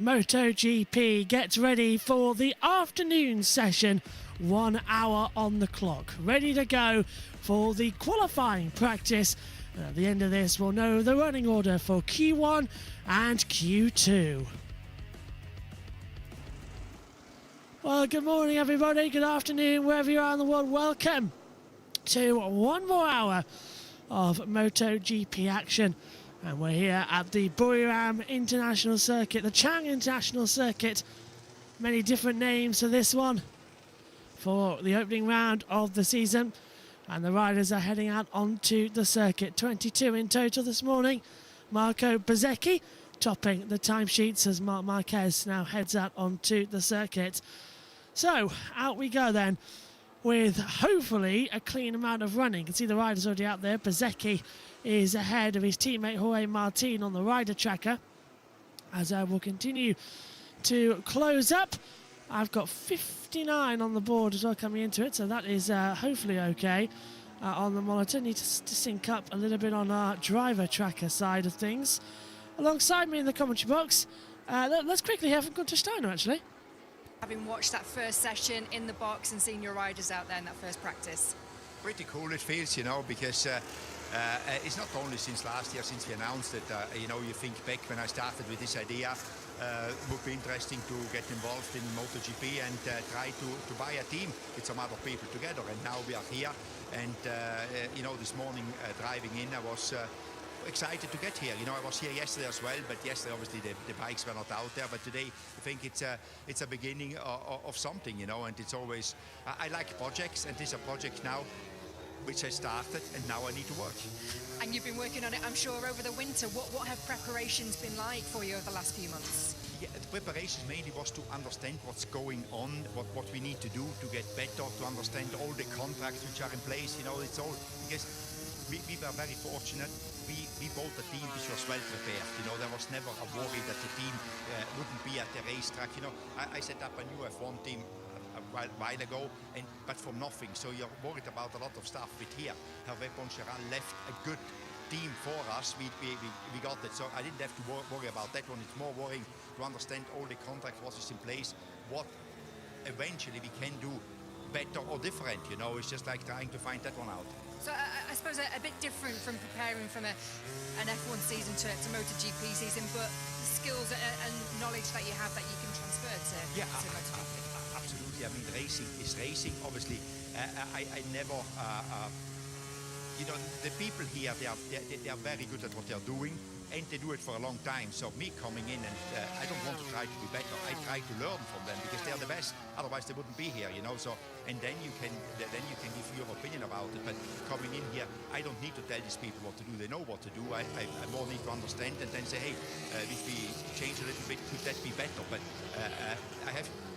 MotoGP gets ready for the afternoon session. 1 hour on the clock, ready to go for the qualifying practice. And at the end of this, we'll know the running order for Q1 and Q2. Well, good morning, everybody. Good afternoon, wherever you are in the world. Welcome to one more hour of MotoGP action. And we're here at the Buriram International Circuit, the Chang International Circuit. Many different names for this one, for the opening round of the season. And the riders are heading out onto the circuit. 22 in total this morning. Marco Bezzecchi topping the timesheets as Marc Marquez now heads out onto the circuit. So, out we go then, with hopefully a clean amount of running. You can see the riders already out there. Bezzecchi is ahead of his teammate Jorge Martin on the rider tracker. As I will continue to close up, I've got 59 on the board as well coming into it, so that is hopefully okay on the monitor. Need to sync up a little bit on our driver tracker side of things. Alongside me in the commentary box, let's quickly hear from Guenther Steiner actually. Having watched that first session in the box and seen your riders out there in that first practice. Pretty cool it feels, you know, because it's not only since last year, since we announced it, you know, you think back when I started with this idea, it would be interesting to get involved in MotoGP and try to buy a team with some other people together. And now we are here. And, you know, this morning driving in, I was excited to get here. You know, I was here yesterday as well, but yesterday obviously the bikes were not out there. But today I think it's a beginning of something, you know, and it's always, I like projects, and this is a project now which I started, and now I need to work. And you've been working on it, I'm sure, over the winter. What have preparations been like for you over the last few months? Yeah, the preparations mainly was to understand what's going on, what we need to do to get better, to understand all the contracts which are in place. You know, it's all because we were very fortunate. We bought a team which was well prepared. You know, there was never a worry that the team wouldn't be at the racetrack. You know, I set up a new F1 team a while ago, but from nothing. So you're worried about a lot of stuff. But here, Hervé Poncharal left a good team for us. We got it. So I didn't have to worry about that one. It's more worrying to understand all the contracts, what is in place, what eventually we can do better or different. You know, it's just like trying to find that one out. So I suppose a bit different from preparing from an F1 season to MotoGP season, but the skills and knowledge that you have that you can transfer to MotoGP. Absolutely. I mean, racing is racing. Obviously, I never, you know, the people here, they are very good at what they are doing, and they do it for a long time. So me coming in, and I don't want to try to be better. I try to learn from them because they are the best. Otherwise, they wouldn't be here, you know. So, and then you can give your opinion about it. But coming in here, I don't need to tell these people what to do. They know what to do. I more need to understand and then say, hey, if we change a little bit, could that be better? But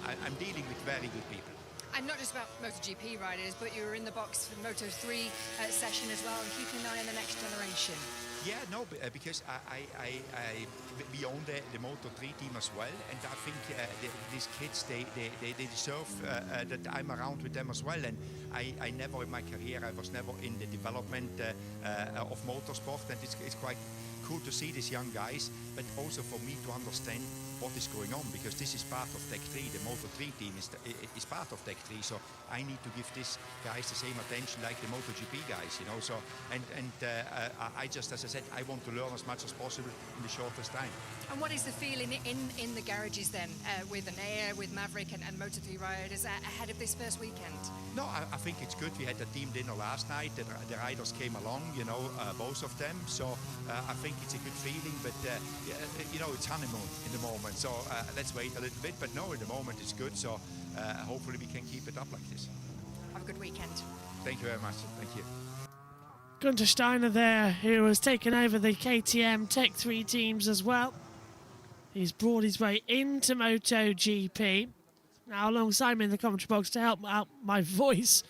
I'm dealing with very good people. And not just about MotoGP riders, but you were in the box for the Moto3 session as well, and keeping an eye on the next generation. Yeah, no, because we own the Moto3 team as well, and I think these kids, they deserve that I'm around with them as well. And I never in my career, I was never in the development of motorsport, and it's quite cool to see these young guys, but also for me to understand what is going on, because this is part of Tech 3. The Moto3 team is part of Tech 3, so I need to give these guys the same attention like the MotoGP guys, you know. So and I just, as I said, I want to learn as much as possible in the shortest time. And what is the feeling in the garages then, with Anea, with Maverick and Moto3 riders ahead of this first weekend? No, I think it's good. We had a team dinner last night. The riders came along, you know, both of them. So I think it's a good feeling. But you know, it's honeymoon in the moment. So let's wait a little bit. But no, at the moment it's good. So hopefully we can keep it up like this. Have a good weekend. Thank you very much. Thank you. Guenther Steiner there, who has taken over the KTM Tech 3 teams as well. He's brought his way into MotoGP. Now alongside me in the commentary box to help out my voice,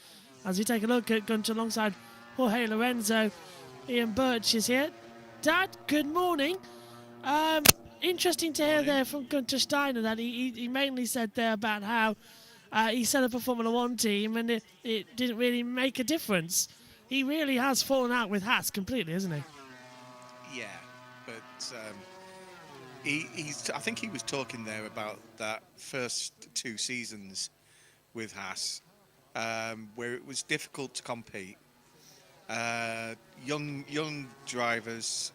as we take a look at Guenther alongside Jorge Lorenzo, Ian Birch is here. Dad, good morning. Interesting to hear there from Guenther Steiner that he mainly said there about how he set up a Formula 1 team and it didn't really make a difference. He really has fallen out with Haas completely, hasn't he? Yeah, but I think he was talking there about that first 2 seasons with Haas, where it was difficult to compete. Young drivers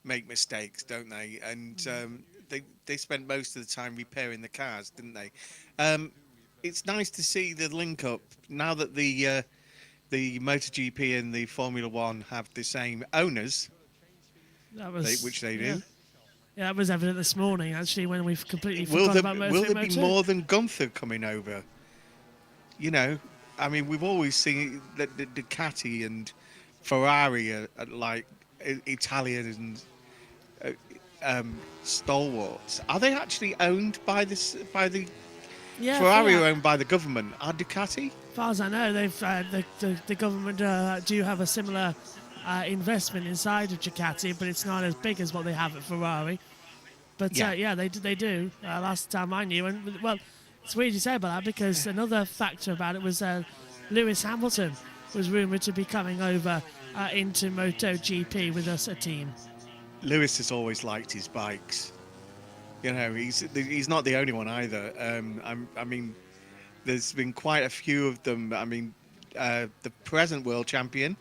make mistakes, don't they? And they spent most of the time repairing the cars, didn't they? It's nice to see the link up now that the MotoGP and the Formula One have the same owners, which they do. Yeah, that was evident this morning, actually, when we've completely forgot about Moto3. Will there be more than Guenther coming over? You know, I mean, we've always seen that the Ducati and Ferrari are like Italian and stalwarts. Are they actually owned by the Ferrari are owned by the government? Are Ducati? As far as I know, they've the government do have a similar investment inside of Ducati, but it's not as big as what they have at Ferrari. But they do. Last time I knew, and well, it's weird you say about that because another factor about it was Lewis Hamilton was rumoured to be coming over into MotoGP with us a team. Lewis has always liked his bikes. You know, he's not the only one either. I mean, there's been quite a few of them. I mean, the present world champion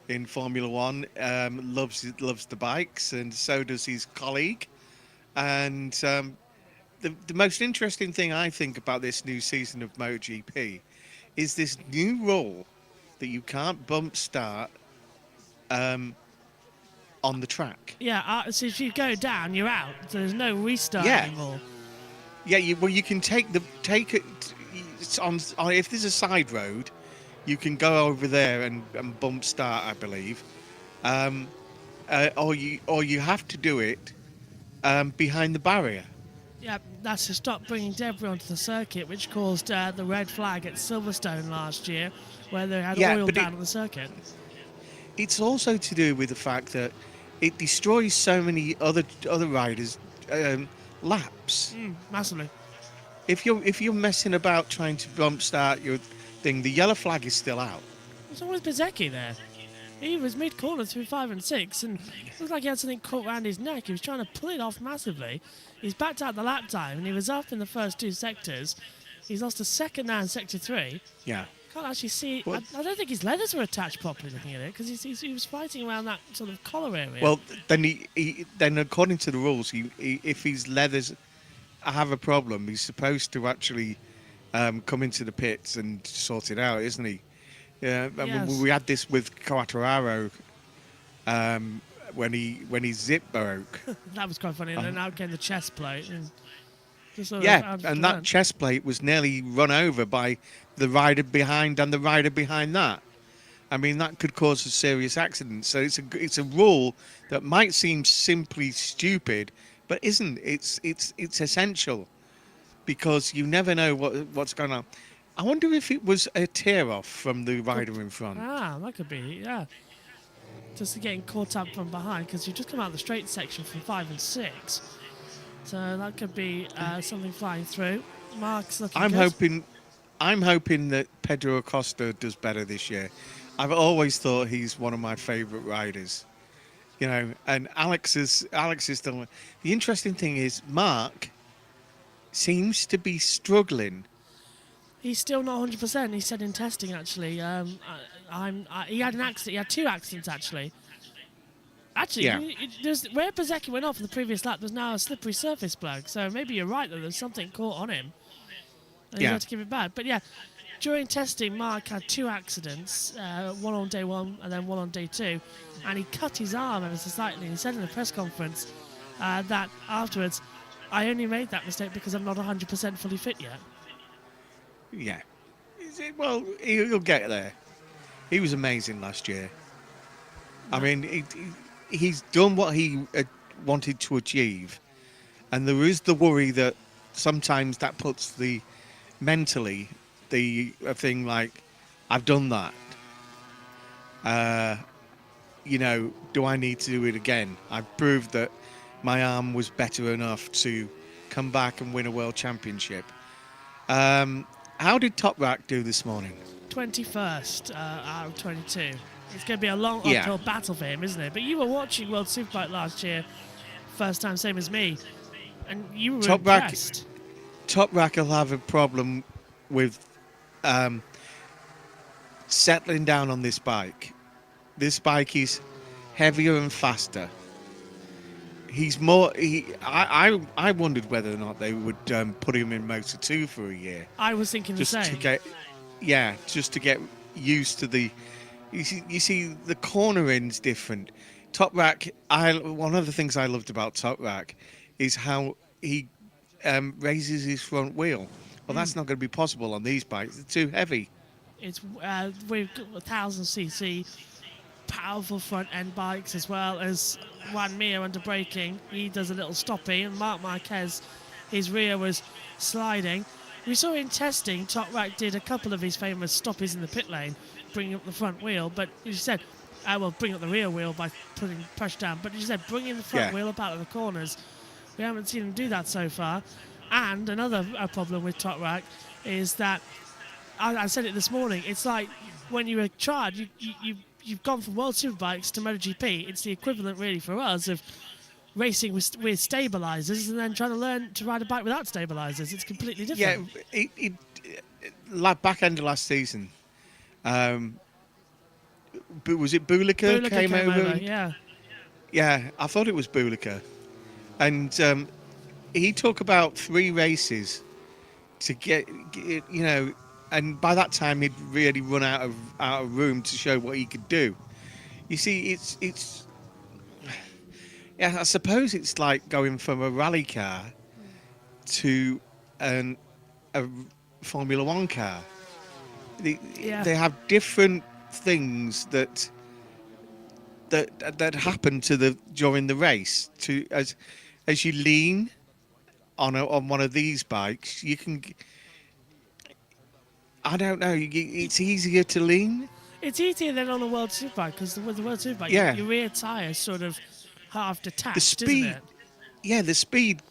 in Formula One loves the bikes, and so does his colleague. And the most interesting thing I think about this new season of MotoGP is this new rule that you can't bump start on the track. Yeah, so if you go down, you're out. So there's no restart anymore. Yeah, you can take it on if there's a side road, you can go over there and bump start, I believe, or you have to do it behind the barrier. Yeah, that's to stop bringing debris onto the circuit, which caused the red flag at Silverstone last year, where they had oil down on the circuit. It's also to do with the fact that it destroys so many other riders' laps. Massively. If you're messing about trying to bump start your thing, the yellow flag is still out. There's always Bezzecchi there. He was mid-corner through 5 and 6, and it looked like he had something caught around his neck. He was trying to pull it off massively. He's backed out the lap time, and he was up in the first 2 sectors. He's lost a second now in Sector 3. Yeah. Can't actually see. I don't think his leathers were attached properly looking at it, because he was fighting around that sort of collar area. Well, then according to the rules, if his leathers have a problem, he's supposed to actually come into the pits and sort it out, isn't he? Yeah, we had this with Quartararo when his zip broke. That was quite funny. And then out came the chest plate. And that chest plate was nearly run over by the rider behind and the rider behind that. I mean, that could cause a serious accident. So it's a rule that might seem simply stupid, but isn't. It's essential because you never know what's going on. I wonder if it was a tear-off from the rider in front. Ah, that could be, yeah. Just getting caught up from behind, because you just come out of the straight section from 5 and 6. So that could be something flying through. Mark's looking good. I'm hoping that Pedro Acosta does better this year. I've always thought he's one of my favourite riders. You know, and Alex is still... The interesting thing is, Mark seems to be struggling. He's still not 100%. He said in testing, actually. He had an accident. He had 2 accidents, actually. Actually, where Bezzecchi went off in the previous lap, there's now a slippery surface plug. So maybe you're right that there's something caught on him. And you had to give it back. But yeah, during testing, Mark had 2 accidents. One on day 1 and then one on day 2. And he cut his arm ever so slightly. He said in a press conference that afterwards, I only made that mistake because I'm not 100% fully fit yet. Yeah. Well, he'll get there. He was amazing last year. I mean, he's done what he wanted to achieve. And there is the worry that sometimes that puts mentally the thing like, I've done that. You know, do I need to do it again? I've proved that my arm was better enough to come back and win a world championship. How did Top Rack do this morning? 21st out of 22. It's going to be a long uphill battle for him, isn't it? But you were watching World Superbike last year first time, same as me, and you were Top Rack- impressed. Top Rack will have a problem with settling down on this bike. This bike is heavier and faster. He's more. I wondered whether or not they would put him in Moto 2 for a year. I was thinking the Just same. to get, just to get used to the. You see, the cornering's different. Top Rack. One of the things I loved about Top Rack is how he raises his front wheel. Well, that's not going to be possible on these bikes. They're too heavy. It's we've got 1000cc powerful front end bikes, as well as Juan Mir under braking. He does a little stopping, and Marc Marquez, his rear was sliding. We saw in testing, Top Rack did a couple of his famous stoppies in the pit lane, bringing up the front wheel. But as you said, well, bring up the rear wheel by putting pressure down. But as you said, bringing the front wheel up out of the corners. We haven't seen him do that so far. And another problem with Top Rack is that, I said it this morning, it's like when you were tried, you've gone from World Superbikes to MotoGP. It's the equivalent, really, for us of racing with stabilizers and then trying to learn to ride a bike without stabilizers. It's completely different. Yeah, back end of last season, was it Bulika came over? Yeah. Yeah, I thought it was Bulika. And he took about 3 races to get, and by that time he'd really run out of room to show what he could do. You see, it's I suppose it's like going from a rally car to a Formula One car. They have different things that happen during the race. As you lean on one of these bikes, you can. I don't know. It's easier to lean. It's easier than on a World Superbike, because with the World Superbike, your rear tyre sort of half detached, the speed, isn't it? Yeah, the speed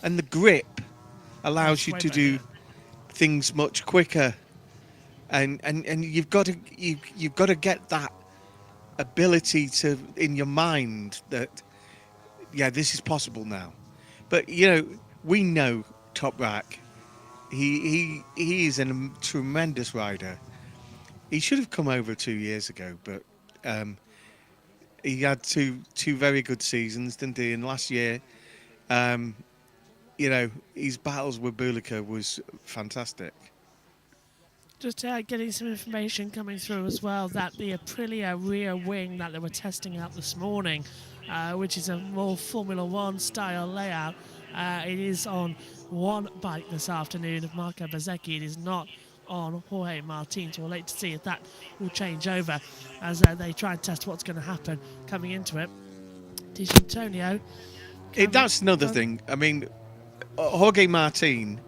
and the grip allows you to do things much quicker, and you've got to get that ability to in your mind that this is possible now. But we know Top Rack. He is a tremendous rider. He should have come over 2 years ago, but he had two very good seasons, didn't he? And last year, his battles with Bulika was fantastic. Just getting some information coming through as well, that the Aprilia rear wing that they were testing out this morning, which is a more Formula One style layout, it is on one bike this afternoon of Marco Bezzecchi. It is not on Jorge Martin, so we'll wait to see if that will change over as they try and test what's going to happen coming into it. Antonio. That's another thing. I mean, Jorge Martin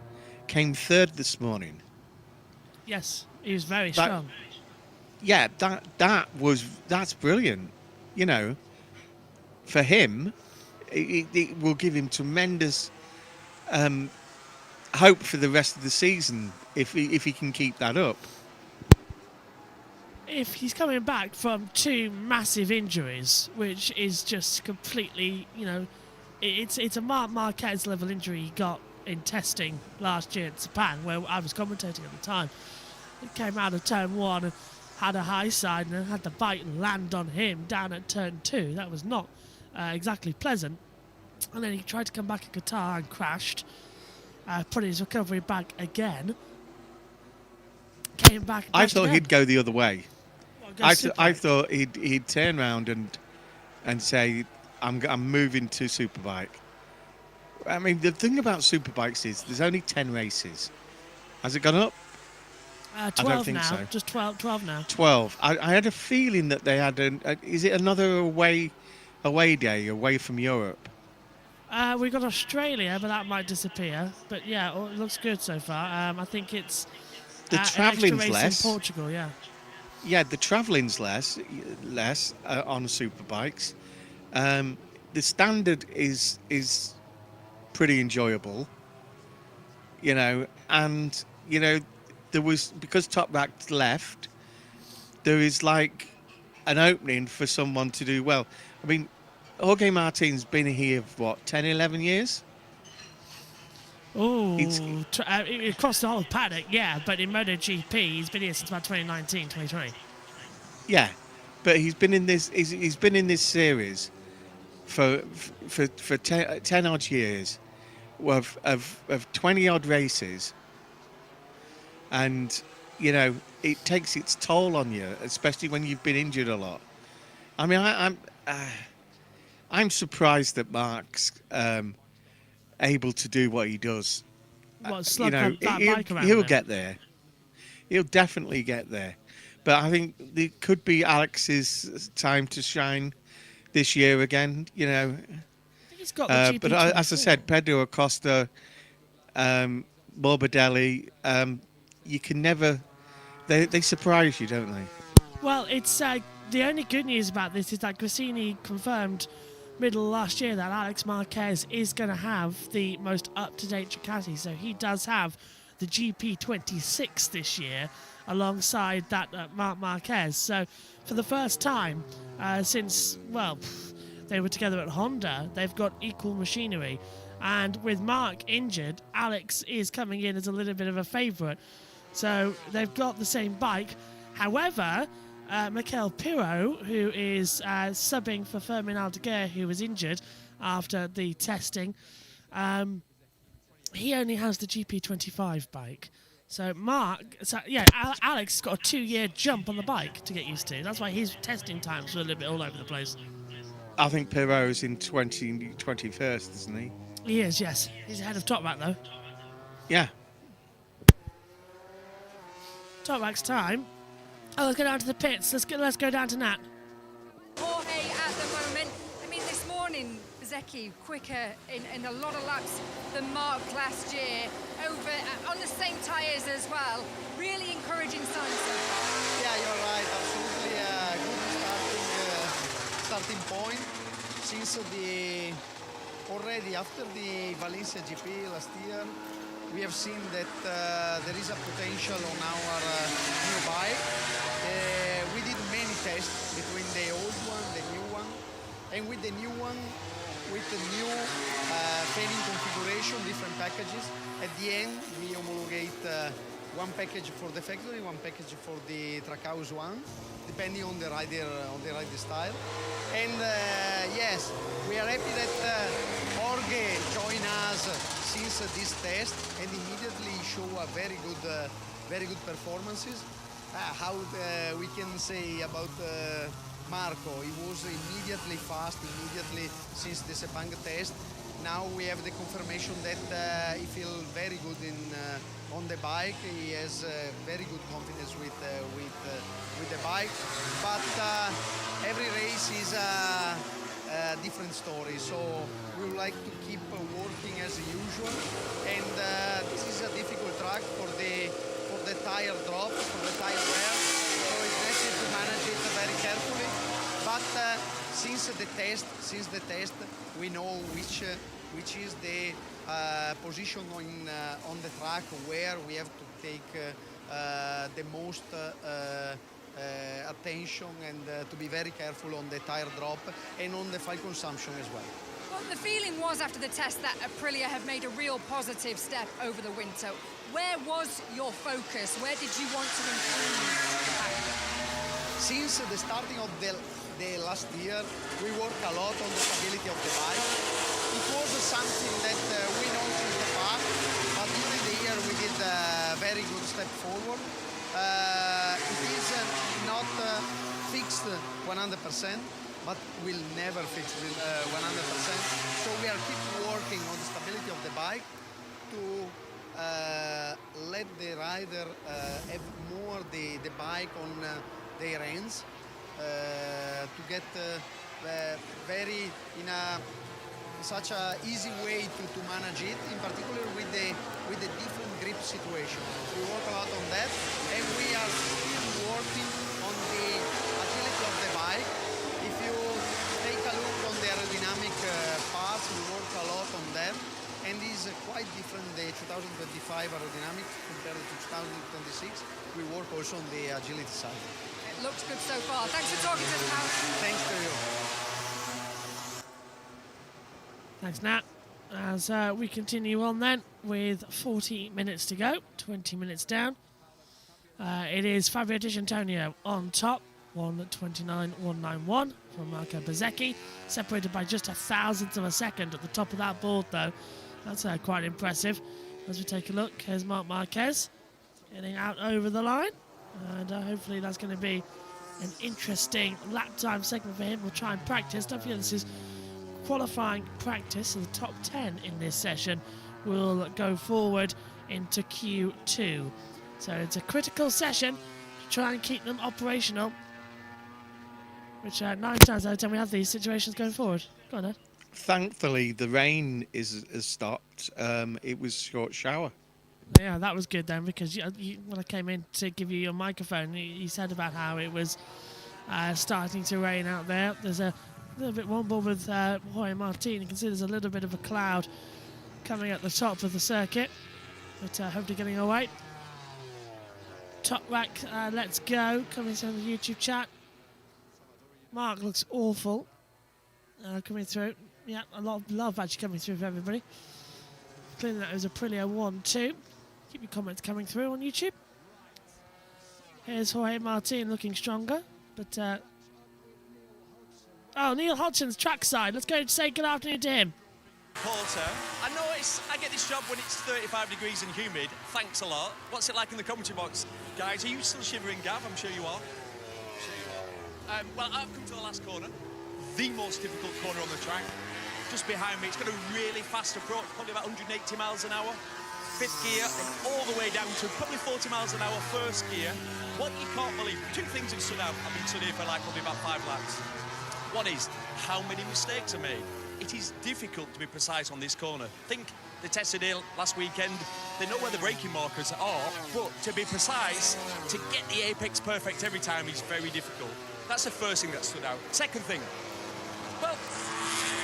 came third this morning. Yes, he was very strong. Yeah, that's brilliant. For him, it will give him tremendous hope for the rest of the season if he can keep that up. If he's coming back from 2 massive injuries, which is just completely, it's a Marc Marquez level injury he got in testing last year in Japan, where I was commentating at the time. He came out of turn 1 and had a high side and had the bike land on him down at turn 2. That was not exactly pleasant. And then he tried to come back at Qatar and crashed, put his recovery back again. Came back. I thought he'd go the other way. Well, I thought he'd turn around and say, I'm moving to Superbike. I mean, the thing about Superbikes is there's only 10 races. Has it gone up? 12 I don't think now. so. Just 12 now. 12. I had a feeling that they had is it another away day away from Europe? We've got Australia, but that might disappear. But yeah, it looks good so far. I think it's the travelling's an extra race less in Portugal. Yeah. Yeah, the travelling's less on Superbikes. The standard is pretty enjoyable, and there was, because Top Rack left, there is like an opening for someone to do well. I mean, Jorge Martin's been here for what, 10, 11 years? Oh, across the whole paddock, yeah. But in MotoGP, he's been here since about 2019, 2020. Yeah, but he's been in this. He's been in this series for 10 odd years, of 20 odd races, and you know it takes its toll on you, especially when you've been injured a lot. I mean, I'm surprised that Mark's able to do what he does. Well, slug that bike around. He'll get there. He'll definitely get there. But I think it could be Alex's time to shine this year again. You know. I think he's got the GP but as I said, Pedro Acosta, Morbidelli, you can never. They surprise you, don't they? Well, it's the only good news about this is that Grassini confirmed middle of last year that Alex Marquez is going to have the most up-to-date Ducati, so he does have the GP26 this year alongside that Marc Marquez. So for the first time since, well, they were together at Honda, they've got equal machinery. And with Mark injured, Alex is coming in as a little bit of a favourite. So they've got the same bike. However, Mikel Pirro, who is subbing for Fermin Aldeguer, who was injured after the testing, he only has the GP25 bike. So Alex has got a 2-year jump on the bike to get used to. That's why his testing times were a little bit all over the place. I think Pirro's in 21st, isn't he? He is, yes. He's ahead of Toprak, though. Yeah. Toprak's time. Oh, let's go down to the pits. Let's go down to Nat. Jorge at the moment. I mean, this morning, Bezzecchi quicker in a lot of laps than Mark last year, over on the same tyres as well. Really encouraging signs so far. Yeah, you're right. Absolutely good starting point. Since already after the Valencia GP last year, we have seen that there is a potential on our new bike. We did many tests between the old one, the new one, and with the new one, with the new fairing configuration, different packages. At the end, we homologate one package for the factory, one package for the Trackhouse one, depending on the rider style. And yes, we are happy that Jorge joined us since this test and immediately show a very good performances. How we can say about Marco, he was immediately fast, since the Sepang test. Now we have the confirmation that he feels very good on the bike. He has very good confidence with the bike. But every race is a different story. So we would like to keep working as usual. And this is a difficult track for the tire drop, for the tire wear. So it's necessary to manage it very carefully. But since the test, we know which is the position on the track where we have to take the most attention and to be very careful on the tire drop and on the fuel consumption as well. Well, the feeling was after the test that Aprilia had made a real positive step over the winter. Where was your focus? Where did you want to improve? Since the starting of the last year, we worked a lot on the stability of the bike. It was something that we know since the past, but during the year we did a very good step forward. It is not fixed 100%, but will never fix 100%. So we are keep working on the stability of the bike to let the rider have more the bike on their hands, to get very in such a easy way to manage it, in particular with the different grip situation. We work a lot on that, and we are still working on the agility of the bike. If you take a look on the aerodynamic parts, we work a lot on them, and is quite different the 2025 aerodynamics compared to 2026. We work also on the agility side. Looks good so far. Thanks for talking to us, Paul. Thanks to you. Thanks, Nat. As we continue on then with 40 minutes to go, 20 minutes down. It is Fabio Di Giannantonio on top, 1:29.191 from Marco Bezzecchi, separated by just a thousandth of a second at the top of that board though. That's quite impressive. As we take a look, here's Marc Marquez getting out over the line, and hopefully that's going to be an interesting lap time segment for him. We'll try and practice. Don't forget this is qualifying practice, so the top 10 in this session will go forward into Q2. So it's a critical session to try and keep them operational, which 9 times out of 10 we have these situations going forward. Go on, Ed. Thankfully, the rain has stopped. It was short shower. Yeah, that was good then, because when I came in to give you your microphone, you said about how it was starting to rain out there. There's a little bit wobble with Jorge Martin. You can see there's a little bit of a cloud coming at the top of the circuit, but hopefully getting away. Top Rack, let's go, coming through the YouTube chat. Mark looks awful coming through. Yeah, a lot of love actually coming through for everybody. Clearly that was a Aprilia 1-2. Keep your comments coming through on YouTube. Here's Jorge Martin looking stronger, but oh, Neil Hodgson's Trackside. Let's go say good afternoon to him. Porter, I get this job when it's 35 degrees and humid. Thanks a lot. What's it like in the commentary box? Guys, are you still shivering, Gav? I'm sure you are. Well, I've come to the last corner. The most difficult corner on the track. Just behind me, it's got a really fast approach, probably about 180 miles an hour. 5th gear, and all the way down to probably 40 miles an hour 1st gear. What you can't believe, 2 things have stood out. I've been stood here for like probably about 5 laps. One is how many mistakes are made. It is difficult to be precise on this corner. Think they tested it last weekend. They know where the braking markers are, but to be precise, to get the apex perfect every time is very difficult. That's the first thing that stood out. Second thing, well,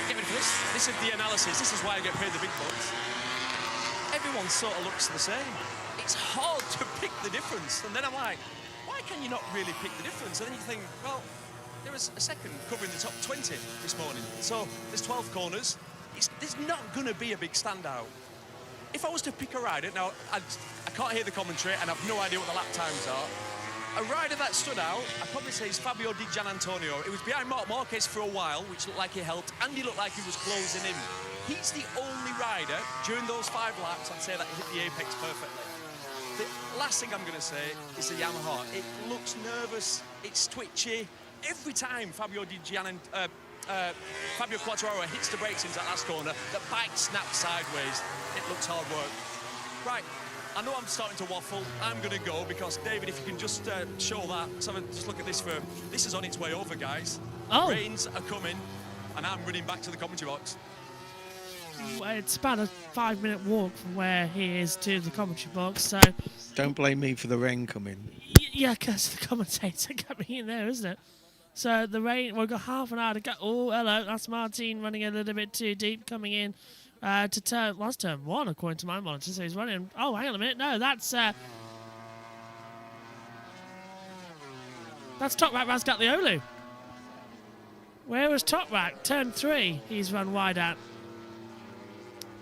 get ready for this. This is the analysis. This is why I get paid the big bucks. Everyone sort of looks the same. It's hard to pick the difference. And then I'm like, why can you not really pick the difference? And then you think, well, there was a second covering the top 20 this morning. So there's 12 corners. There's not going to be a big standout. If I was to pick a rider, now I can't hear the commentary and I've no idea what the lap times are. A rider that stood out, I'd probably say is Fabio Di Giannantonio. It was behind Marc Marquez for a while, which looked like he helped, and he looked like he was closing in. He's the only rider during those 5 laps, I'd say, that hit the apex perfectly. The last thing I'm going to say is the Yamaha. It looks nervous, it's twitchy. Every time Fabio Quartararo hits the brakes into that last corner, the bike snaps sideways. It looks hard work. Right, I know I'm starting to waffle. I'm going to go because, David, if you can just show that. So just look at this firm. This is on its way over, guys. Oh. Rains are coming, and I'm running back to the commentary box. It's about a 5-minute walk from where he is to the commentary box, so... Don't blame me for the rain coming. Yeah, because the commentator got me in there, isn't it? So the rain, we've got half an hour to go. Oh, hello, that's Martin running a little bit too deep, coming in to turn 1, according to my monitor. So he's running. Oh, hang on a minute. No, that's Top Rack Razgatlioglu. Where was Top Rack? Turn 3, he's run wide at.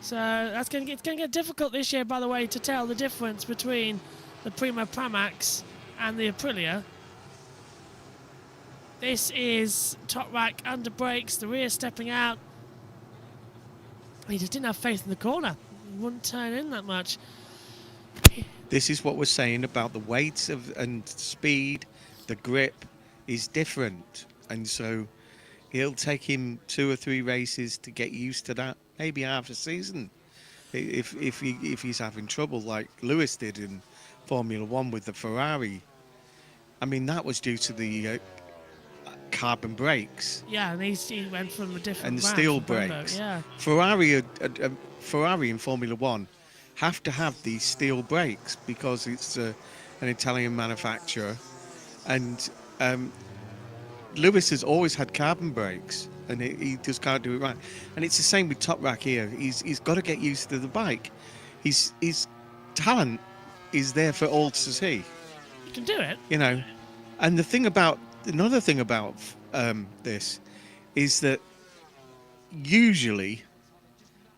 So it's going to get difficult this year, by the way, to tell the difference between the Prima Pramax and the Aprilia. This is Top Rack under brakes, the rear stepping out. He just didn't have faith in the corner. He wouldn't turn in that much. This is what we're saying about the weights and speed. The grip is different, and so it'll take him 2 or 3 races to get used to that. Maybe half a season, if he's having trouble like Lewis did in Formula 1 with the Ferrari. I mean, that was due to the carbon brakes. Yeah, and he went from a different and the brand steel from Brembo, brakes. yeah. Ferrari in Formula 1 have to have these steel brakes because it's an Italian manufacturer, and Lewis has always had carbon brakes, and he just can't do it right. And it's the same with Top Rack here. He's got to get used to the bike. His talent is there for all to see. You can do it. You know, and another thing about this is that usually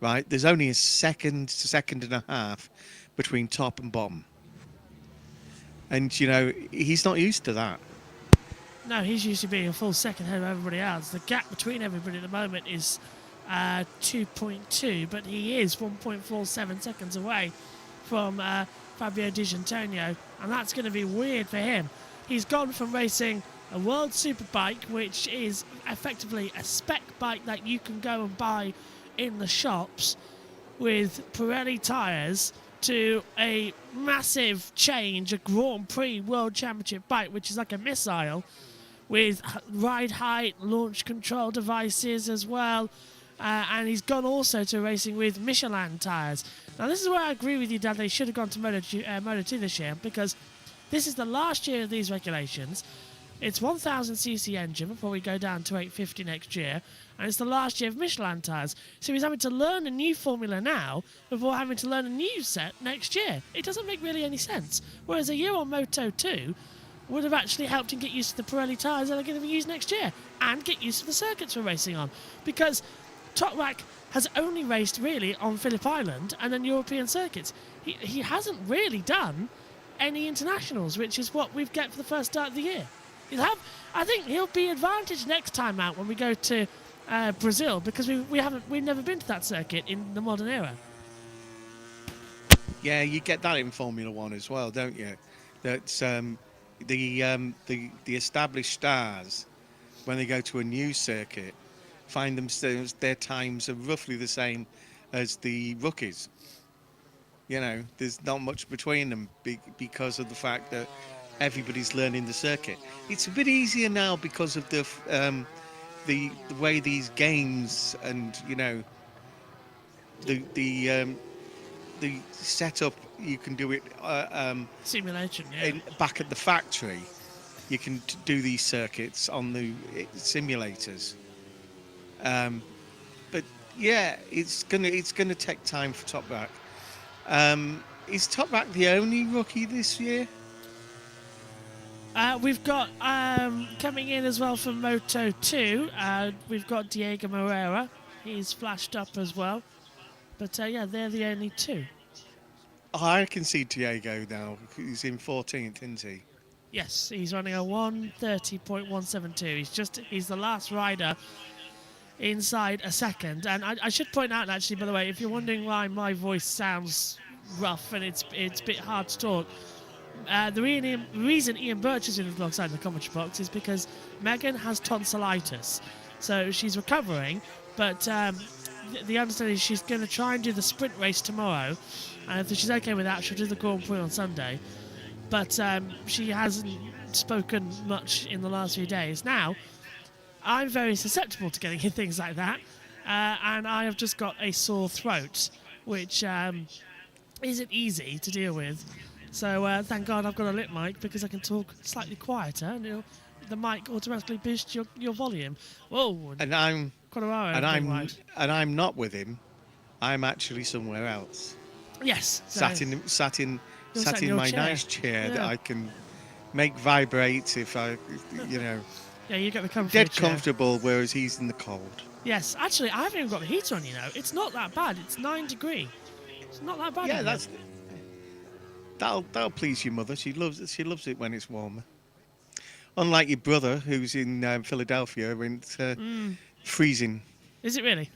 right? There's only a second to second and a half between top and bottom. And, you know, he's not used to that. No, he's used to being a full second ahead of everybody else. The gap between everybody at the moment is 2.2, but he is 1.47 seconds away from Fabio Di Giannantonio, and that's going to be weird for him. He's gone from racing a World Superbike, which is effectively a spec bike that you can go and buy in the shops with Pirelli tyres, to a massive change, a Grand Prix World Championship bike, which is like a missile, with ride height, launch control devices as well. And he's gone also to racing with Michelin tyres. Now, this is where I agree with you, Dad. They should have gone to Moto2 this year, because this is the last year of these regulations. It's 1,000cc engine before we go down to 850 next year, and it's the last year of Michelin tyres. So he's having to learn a new formula now before having to learn a new set next year. It doesn't make really any sense. Whereas a year on Moto2 would have actually helped him get used to the Pirelli tyres that are going to be used next year, and get used to the circuits we're racing on. Because Toprak has only raced really on Phillip Island and on European circuits. He hasn't really done any internationals, which is what we've got for the first start of the year. I think he'll be advantaged next time out when we go to Brazil, because we've never been to that circuit in the modern era. Yeah, you get that in Formula One as well, don't you? That's the established stars, when they go to a new circuit, find themselves, their times are roughly the same as the rookies. You know, there's not much between them because of the fact that everybody's learning the circuit. It's a bit easier now because of the way these games and, you know, the setup, you can do it Simulation, yeah. back at the factory. You can do these circuits on the simulators. But yeah, it's gonna take time for Toprak. Is Toprak the only rookie this year? We've got coming in as well from Moto2. We've got Diego Moreira. He's flashed up as well. But yeah, they're the only two. Oh, I can see Diego now. He's in 14th, isn't he? Yes, he's running a 1:30.172. He's the last rider inside a second. And I should point out, actually, by the way, if you're wondering why my voice sounds rough and it's a bit hard to talk, the reason Ian Birch is in alongside the commentary box is because Megan has tonsillitis, so she's recovering. But the understanding is she's going to try and do the sprint race tomorrow, and if she's okay with that, she'll do the Grand Prix on Sunday. But she hasn't spoken much in the last few days. Now, I'm very susceptible to getting things like that, and I have just got a sore throat, which isn't easy to deal with. So thank God I've got a lip mic, because I can talk slightly quieter, and the mic automatically boosts your volume. Whoa! And I'm not with him. I'm actually somewhere else. Yes. So sat in my chair. nice chair that I can make vibrate if I, you know. Yeah, you get the comfort. Dead comfortable, whereas he's in the cold. Yes, actually, I haven't even got the heater on. You know, it's not that bad. It's 9 degrees. It's not that bad. Yeah, that'll please your mother. She loves it when it's warmer. Unlike your brother, who's in Philadelphia, when it's freezing. Is it really?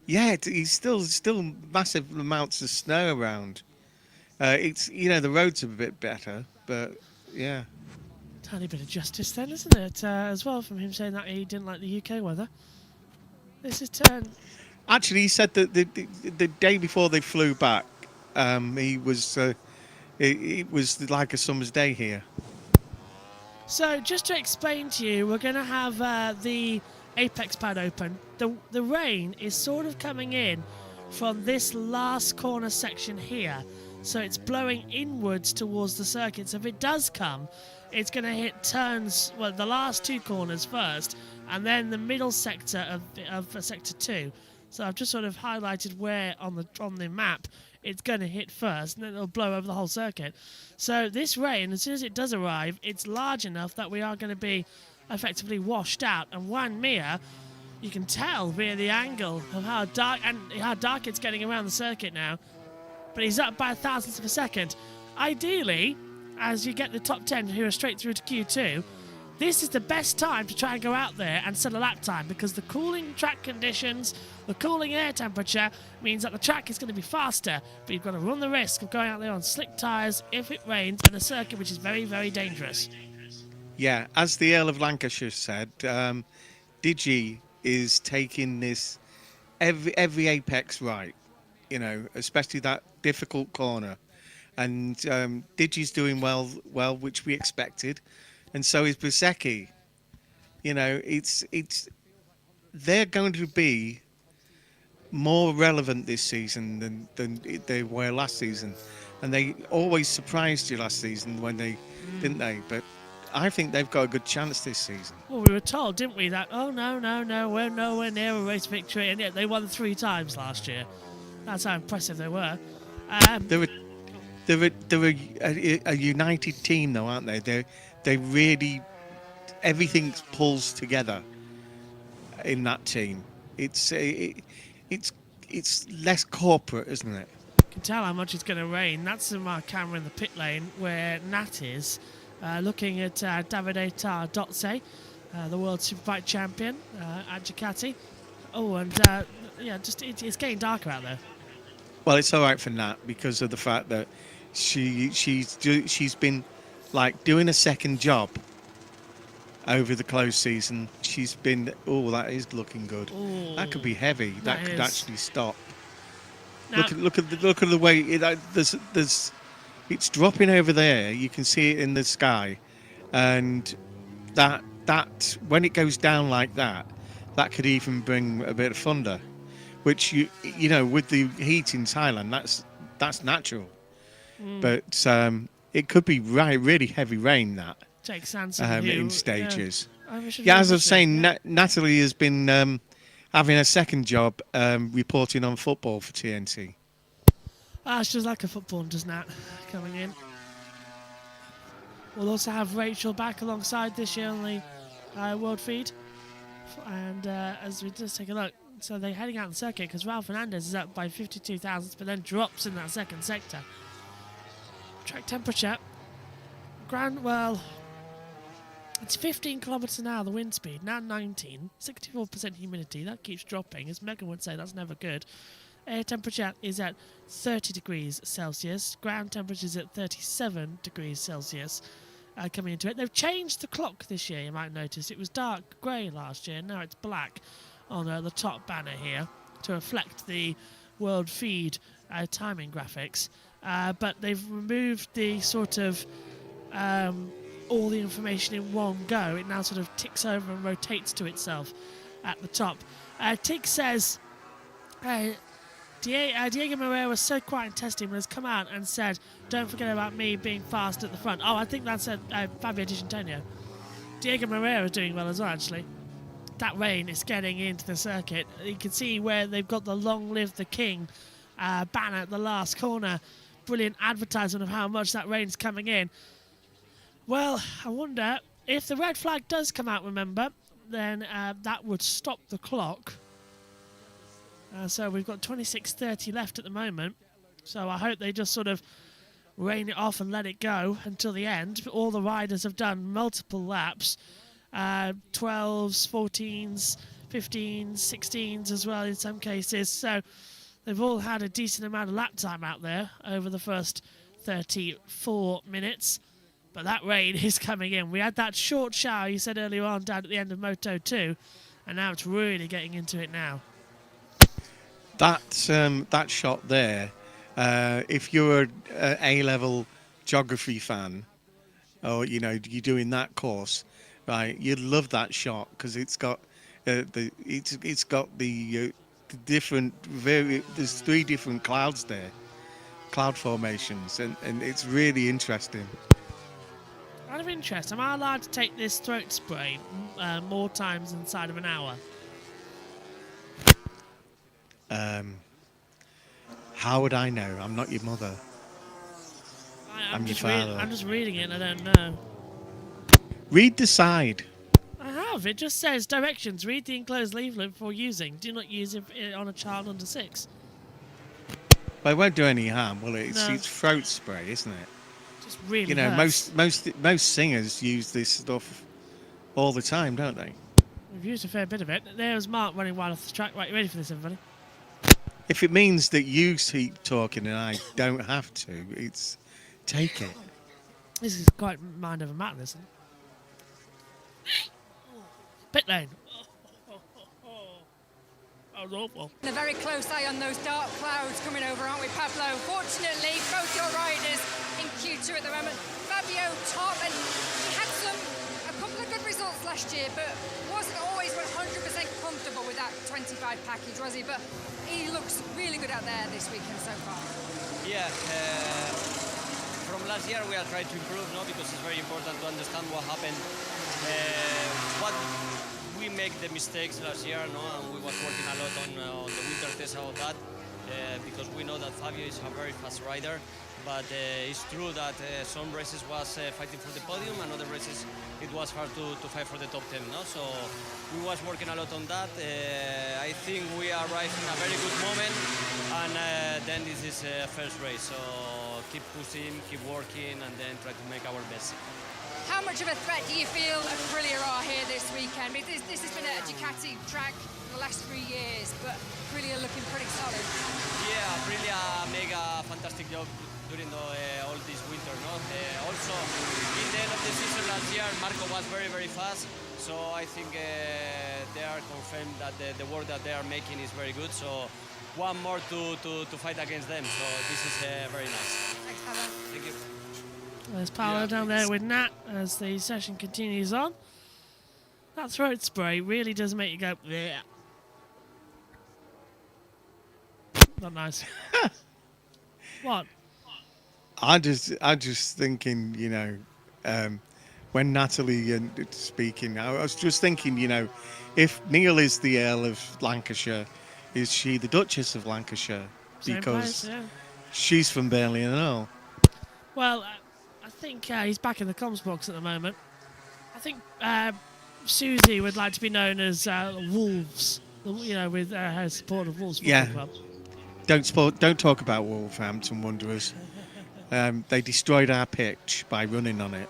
Yeah, he's still massive amounts of snow around. It's, you know, the roads are a bit better, but yeah. Tiny bit of justice then, isn't it? As well, from him saying that he didn't like the UK weather. This is turn. Actually, he said that the day before they flew back, it was like a summer's day here. So, just to explain to you, we're going to have the apex pad open. The rain is sort of coming in from this last corner section here. So it's blowing inwards towards the circuit. So if it does come, it's going to hit turns, well, the last two corners first, and then the middle sector of sector 2. So I've just sort of highlighted where on the map it's going to hit first, and then it'll blow over the whole circuit. So this rain, as soon as it does arrive, it's large enough that we are going to be effectively washed out. And Juan Mir You can tell via the angle of how dark it's getting around the circuit now. But he's up by thousandths of a second. Ideally, as you get the top 10 who are straight through to Q2, this is the best time to try and go out there and set a lap time, because the cooling track conditions, the cooling air temperature means that the track is going to be faster, but you've got to run the risk of going out there on slick tyres if it rains in a circuit which is very, very dangerous. Yeah, as the Earl of Lancashire said, Digi is taking this every apex right, you know, especially that difficult corner. And Digi's doing well, which we expected. And so is Bsky. You know, they're going to be more relevant this season than they were last season, and they always surprised you last season when they didn't they? But I think they've got a good chance this season. Well, we were told, didn't we, that no, we're nowhere near a race victory, and yet they won 3 times last year. That's how impressive they were. They're a united team, though, aren't they? They really, everything pulls together in that team. It's less corporate, isn't it? You can tell how much it's going to rain. That's my camera in the pit lane where Nat is, looking at Davide the World Superbike champion at Ducati. Oh, and yeah, just it's getting darker out there. Well, it's all right for Nat because of the fact that she's been like doing a second job over the close season. She's been, oh, that is looking good. Ooh, that could be heavy. That could actually stop. Now, Look at the way it's dropping over there. You can see it in the sky, and that when it goes down like that could even bring a bit of thunder, which you know with the heat in Thailand, that's natural. But it could be really heavy rain that in stages. Yeah, as I was saying, Natalie has been having a second job reporting on football for TNT. She's like a football, does Nat, coming in. We'll also have Rachel back alongside this year on the World Feed. And as we just take a look, so they're heading out the circuit because Raul Fernandez is up by 52 thousandths, but then drops in that second sector. Track temperature, well, it's 15 kilometers an hour, the wind speed, now 19, 64% humidity, that keeps dropping, as Megan would say, that's never good. Air temperature is at 30 degrees Celsius, ground temperature is at 37 degrees Celsius coming into it. They've changed the clock this year, you might notice. It was dark grey last year, now it's black on the top banner here to reflect the World Feed timing graphics. But they've removed the sort of all the information in one go. It now sort of ticks over and rotates to itself at the top. Tig says Diego Moreira was so quiet in testing but has come out and said, don't forget about me being fast at the front. Oh, I think that's Fabio Di Antonio. Diego Moreira is doing well as well, actually. That rain is getting into the circuit. You can see where they've got the Long Live the King banner at the last corner. Brilliant advertisement of how much that rain's coming in. Well, I wonder if the red flag does come out, remember, then that would stop the clock. So we've got 26:30 left at the moment. So I hope they just sort of rain it off and let it go until the end. All the riders have done multiple laps. 12s, 14s, 15s, 16s as well in some cases. So they've all had a decent amount of lap time out there over the first 34 minutes. But that rain is coming in. We had that short shower you said earlier on down at the end of Moto 2. And now it's really getting into it now. That shot there, if you're an A-level geography fan, or you know you're doing that course, right? You'd love that shot because it's got the different there's 3 different clouds there, cloud formations, and it's really interesting. Out of interest, am I allowed to take this throat spray more times inside of an hour? How would I know? I'm not your mother. I'm your father. I'm just reading it and I don't know. Read the side. I have. above, it just says directions. Read the enclosed leaflet before using. Do not use it on a child under 6. But it won't do any harm, will it? No. It's throat spray, isn't it? Just really You know, hurts. most singers use this stuff all the time, don't they? We've used a fair bit of it. There's Mark running wide off the track. Right, you ready for this, everybody? If it means that you keep talking and I don't have to, it's take it. This is quite mind over matter, isn't it? Pit lane. That was awful. A very close eye on those dark clouds coming over, aren't we, Pablo? Fortunately, both your riders in Q2 at the moment. Fabio top, and he had a couple of good results last year, but wasn't always 100% comfortable with that 25 package, was he? But he looks really good out there this weekend so far. Yeah, from last year we are trying to improve, no, because it's very important to understand what happened. What we make the mistakes last year, no, and we was working a lot on the winter test about that, because we know that Fabio is a very fast rider. But it's true that some races was fighting for the podium, and other races it was hard to fight for the top 10. No, so we was working a lot on that. I think we arrived in a very good moment, and then this is first race. So keep pushing, keep working, and then try to make our best. How much of a threat do you feel Aprilia are here this weekend? Because this has been a Ducati track for the last 3 years, but Aprilia looking pretty solid. Yeah, Aprilia make a fantastic job during all this winter. No? Also, in the end of the season last year, Marco was very, very fast. So I think they are confirmed that the work that they are making is very good. So one more to fight against them. So this is very nice. Thanks, Pablo. Thank you. There's Paolo down there with Nat as the session continues on. That throat spray really does make you go, yeah. Not nice. What? I just thinking, you know, when Natalie speaking, I was just thinking, you know, if Neil is the Earl of Lancashire, is she the Duchess of Lancashire? Same Because place, yeah. she's from Burnley and all. Well, I think he's back in the comms box at the moment. I think Susie would like to be known as Wolves, you know, with her support of Wolves Football Club. Don't talk about Wolverhampton Wanderers. They destroyed our pitch by running on it.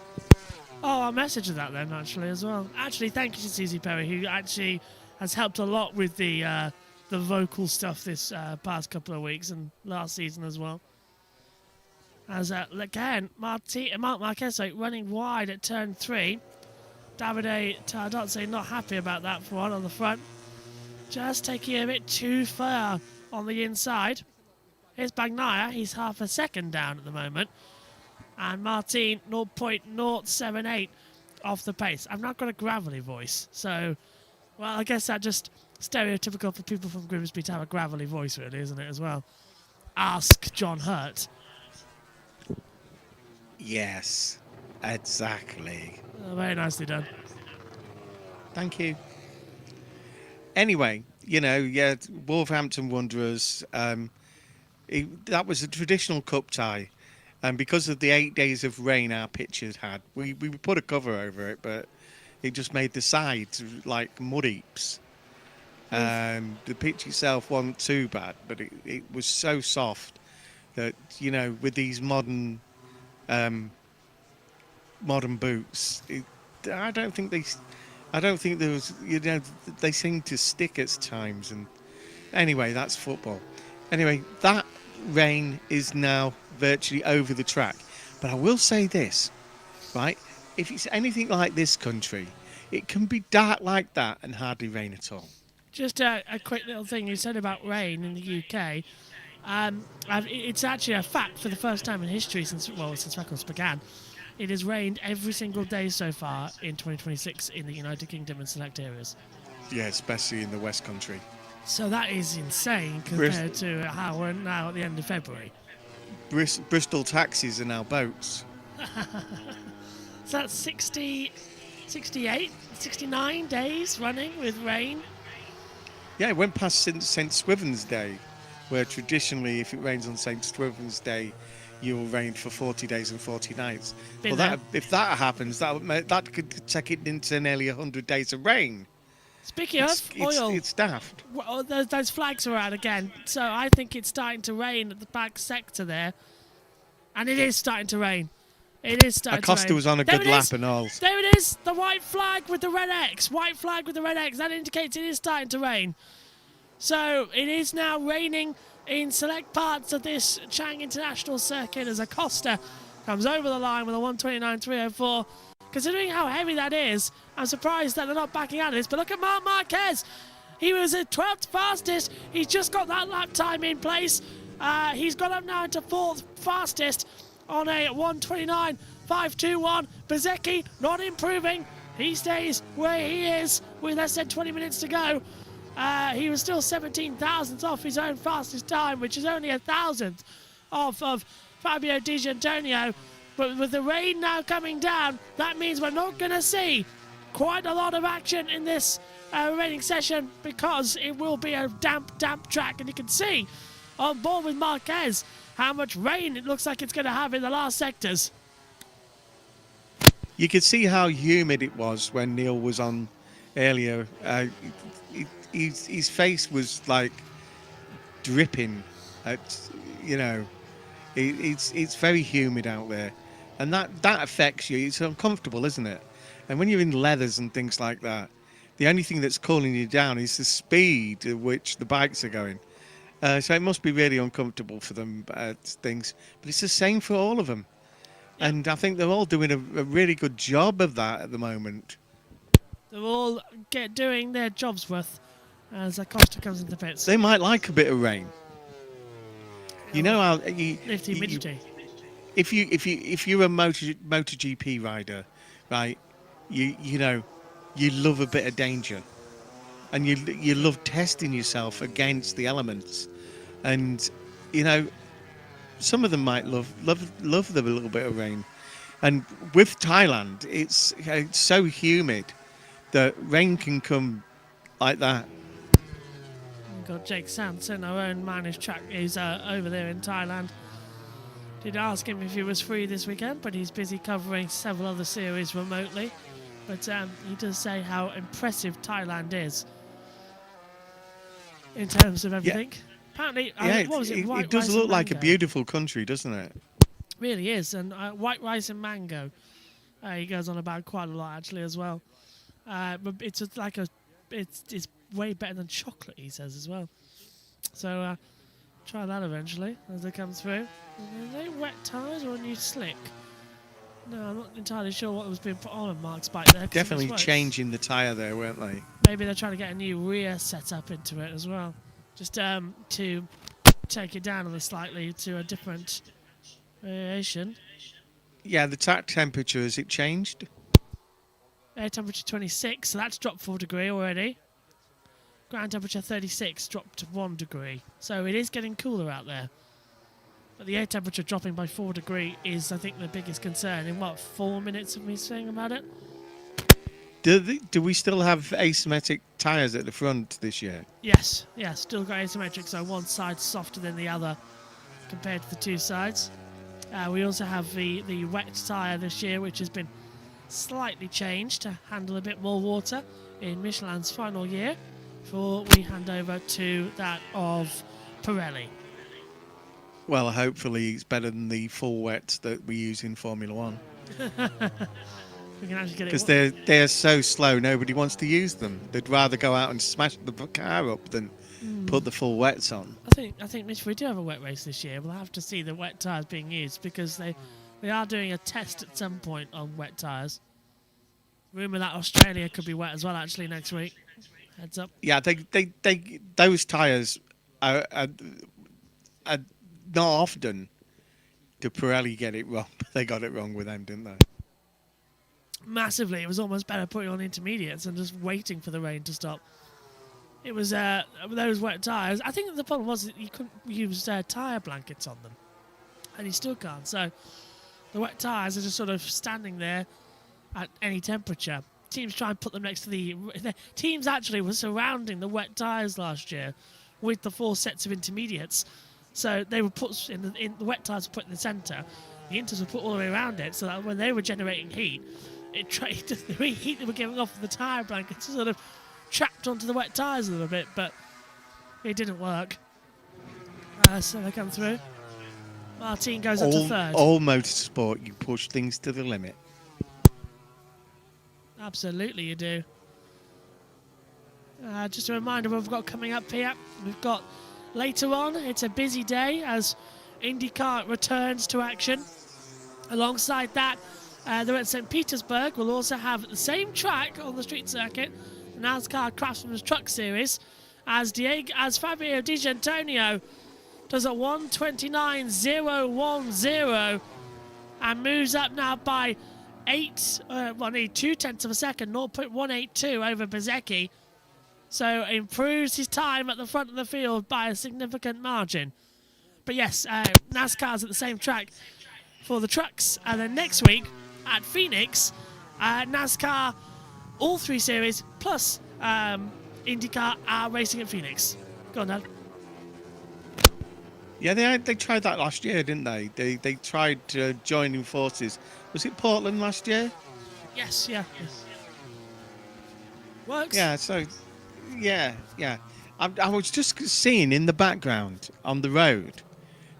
Oh, I'll message her that then, actually, as well. Actually, thank you to Susie Perry, who actually has helped a lot with the vocal stuff this past couple of weeks and last season as well. As again, Marc Marquez running wide at turn 3. Davide Tardozzi not happy about that for one on the front. Just taking it a bit too far on the inside. Here's Bagnaia, he's half a second down at the moment. And Martin 0.078 off the pace. I've not got a gravelly voice, so, well, I guess that just stereotypical for people from Grimsby to have a gravelly voice, really, isn't it, as well? Ask John Hurt. Yes, exactly. Oh, very nicely done. Thank you. Anyway, you know, yeah, Wolverhampton Wanderers, that was a traditional cup tie. And because of the 8 days of rain our pitch had, we put a cover over it, but it just made the sides like mud heaps. The pitch itself wasn't too bad, but it was so soft that, you know, with these modern boots, I don't think there was, you know, they seem to stick at times. And anyway, that's football. Anyway, that rain is now virtually over the track. But I will say this, right? If it's anything like this country, it can be dark like that and hardly rain at all. Just a quick little thing you said about rain in the UK. It's actually a fact for the first time in history since records began. It has rained every single day so far in 2026 in the United Kingdom and select areas. Yeah, especially in the West Country. So that is insane compared to how we're now at the end of February. Bristol taxis are now boats. So that's 60, 68, 69 days running with rain. Yeah, it went past St Swithin's Day, where traditionally if it rains on St Swithin's Day, you'll rain for 40 days and 40 nights. Been Well, there. if that happens, that could take it into nearly 100 days of rain. Speaking of oil, It's daft. well, those flags are out again. So I think it's starting to rain at the back sector there. And it is starting to rain. It is starting to rain. Acosta was on a There good it lap is. and all. There it is. The white flag with the red X. White flag with the red X. That indicates it is starting to rain. So it is now raining in select parts of this Chang International Circuit as Acosta comes over the line with a 1:29.304. Considering how heavy that is, I'm surprised that they're not backing out of this. But look at Marc Marquez. He was at 12th fastest. He's just got that lap time in place. He's got up now into 4th fastest on a 1:29.521. Bezzecchi not improving. He stays where he is with less than 20 minutes to go. He was still 17 thousandths off his own fastest time, which is only a thousandth off of Fabio Di Giannantonio. But with the rain now coming down, that means we're not going to see quite a lot of action in this raining session, because it will be a damp track. And you can see on board with Marquez how much rain it looks like it's going to have in the last sectors. You could see how humid it was when Neil was on earlier. His face was like dripping. It's very humid out there, and that affects you. It's uncomfortable, isn't it? And when you're in leathers and things like that, the only thing that's cooling you down is the speed at which the bikes are going. So it must be really uncomfortable for them, things. But it's the same for all of them. Yep. And I think they're all doing a really good job of that at the moment. They're all doing their jobs worth as Acosta comes into pits. They might like a bit of rain. You know how Lift humidity. If you're a MotoGP rider, right? You love a bit of danger, and you love testing yourself against the elements, and some of them might love the little bit of rain. And with Thailand, it's so humid that rain can come like that. We've got Jake Sanson, our own man who's over there in Thailand. Did ask him if he was free this weekend, but he's busy covering several other series remotely. But he does say how impressive Thailand is in terms of everything. Yeah. Apparently, what was it? It does look like a beautiful country, doesn't it? Really is. And white rice and mango. He goes on about quite a lot actually as well. But it's it's way better than chocolate, he says as well. So try that eventually as it comes through. Are they wet tyres or a new slick? No, I'm not entirely sure what was being put on Mark's bike there. Definitely changing the tyre there, weren't they? Maybe they're trying to get a new rear setup into it as well. Just to take it down slightly to a different variation. Yeah, the track temperature, has it changed? Air temperature 26, so that's dropped 4 degrees already. Ground temperature 36, dropped 1 degree. So it is getting cooler out there. But the air temperature dropping by 4 degrees is, I think, the biggest concern. In 4 minutes of me saying about it? Do we still have asymmetric tyres at the front this year? Yes, still got asymmetric, so one side's softer than the other compared to the two sides. We also have the wet tyre this year, which has been slightly changed to handle a bit more water in Michelin's final year before we hand over to that of Pirelli. Well, hopefully it's better than the full wets that we use in Formula One. We can actually get it. Because they're so slow, nobody wants to use them. They'd rather go out and smash the car up than put the full wets on. I think if we do have a wet race this year, we'll have to see the wet tyres being used, because they are doing a test at some point on wet tyres. Rumour that Australia could be wet as well actually next week. Heads up. Yeah, those tyres are not often do Pirelli get it wrong. They got it wrong with them, didn't they? Massively. It was almost better putting on intermediates and just waiting for the rain to stop. It was those wet tyres. I think the problem was that you couldn't use tyre blankets on them. And you still can't. So the wet tyres are just sort of standing there at any temperature. Teams try and put them next to the teams actually were surrounding the wet tyres last year with the 4 sets of intermediates. So they were put in the wet tyres were put in the centre. The inters were put all the way around it, so that when they were generating heat, the heat they were giving off the tyre blankets sort of trapped onto the wet tyres a little bit, but it didn't work. So they come through. Martin goes up to third. All motorsport, you push things to the limit. Absolutely, you do. Just a reminder what we've got coming up here. We've got later on, it's a busy day as IndyCar returns to action. Alongside that, they're at St. Petersburg. We'll also have the same track on the street circuit, the NASCAR Craftsman's Truck Series, as Fabio Di Gianantonio does a 1:29.010 and moves up now by 2/10 of a second, 0.182 over Bezzecchi. So improves his time at the front of the field by a significant margin. But yes, NASCAR's at the same track for the trucks. And then next week at Phoenix, NASCAR, all 3 series, plus IndyCar are racing at Phoenix. Go on, Dad. Yeah, they tried that last year, didn't they? They tried joining forces. Was it Portland last year? Yes, yeah. Works. Yeah, so, yeah. I was just seeing in the background on the road,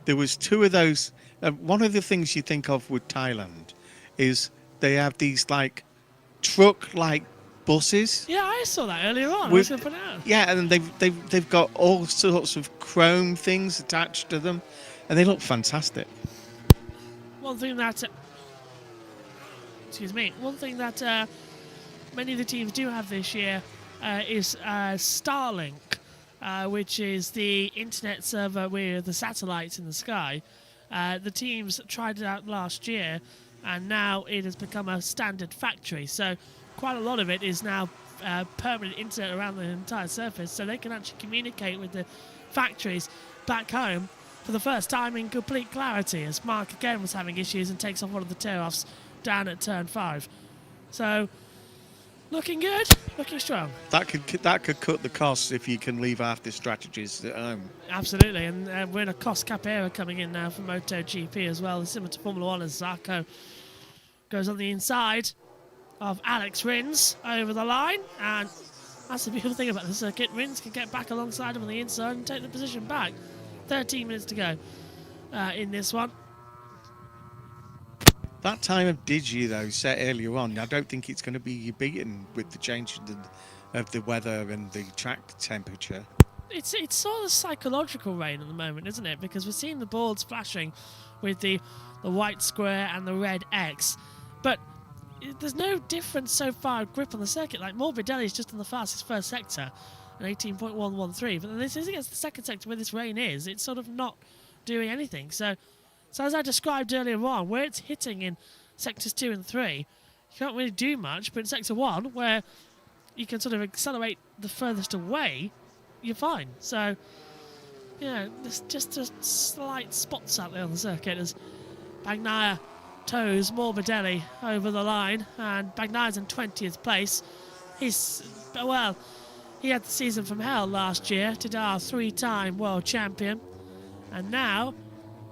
there was 2 of those. One of the things you think of with Thailand is they have these like truck-like buses. Yeah, I saw that earlier on. I was going to put it out. Yeah, and they've got all sorts of chrome things attached to them, and they look fantastic. One thing that many of the teams do have this year is Starlink, which is the internet server with the satellites in the sky. The teams tried it out last year, and now it has become a standard factory. So quite a lot of it is now permanent internet around the entire surface, so they can actually communicate with the factories back home for the first time in complete clarity, as Mark again was having issues and takes off one of the tear-offs down at turn 5. So looking good, looking strong. That could cut the costs if you can leave half the strategies at home. Absolutely, and we're in a cost cap era coming in now for MotoGP as well, similar to Formula 1 as Zarco goes on the inside of Alex Rins over the line, and that's the beautiful thing about the circuit. Rins can get back alongside him on the inside and take the position back. 13 minutes to go in this one. That time of Digi, though, set earlier on, I don't think it's going to be beaten with the change of the weather and the track temperature. It's sort of psychological rain at the moment, isn't it? Because we're seeing the boards flashing with the white square and the red X, but there's no difference so far of grip on the circuit. Like Morbidelli is just on the fastest first sector, an 18.113, but then this is against the second sector where this rain is. It's sort of not doing anything. So as I described earlier on, where it's hitting in sectors 2 and 3, you can't really do much. But in sector 1, where you can sort of accelerate the furthest away, you're fine. So, yeah, there's just a slight spots out there on the circuit as Bagnaia toes Morbidelli over the line, and Bagnaia's in 20th place. He had the season from hell last year, Tidar 3-time world champion, and now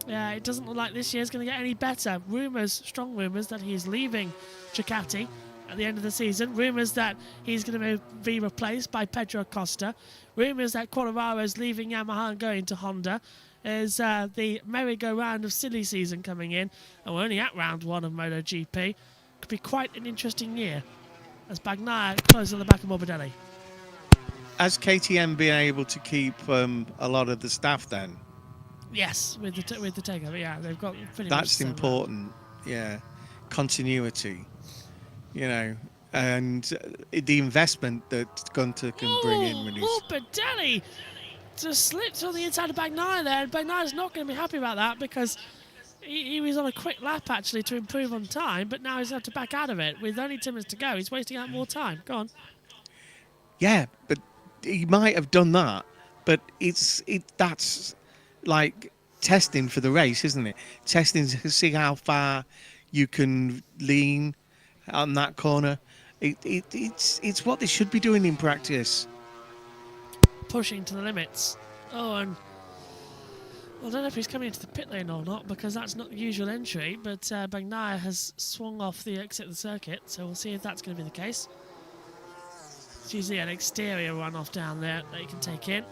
it doesn't look like this year's going to get any better. Strong rumours that he's leaving Ducati at the end of the season. Rumours that he's going to be replaced by Pedro Acosta. Rumours that Quartararo's leaving Yamaha and going to Honda. There's the merry-go-round of silly season coming in, and we're only at round 1 of MotoGP. Could be quite an interesting year as Bagnaia closes on the back of Morbidelli. Has KTM been able to keep a lot of the staff then? Yes, with the takeover, yeah, they've got pretty much. That's important, yeah. Continuity, and the investment that Guenther can bring in. When he's... Morbidelli just slipped on the inside of Bagnaia there, and Bagnaia's not going to be happy about that because he was on a quick lap actually to improve on time, but now he's had to back out of it with only 2 minutes to go. He's wasting out more time. Go on. Yeah, but he might have done that, but that's like testing for the race, isn't it? Testing to see how far you can lean on that corner. It's what they should be doing in practice. Pushing to the limits. Oh, and Well, I don't know if he's coming into the pit lane or not, because that's not the usual entry, but Bagnaia has swung off the exit of the circuit, so we'll see if that's going to be the case. It's usually an exterior runoff down there that you can take in.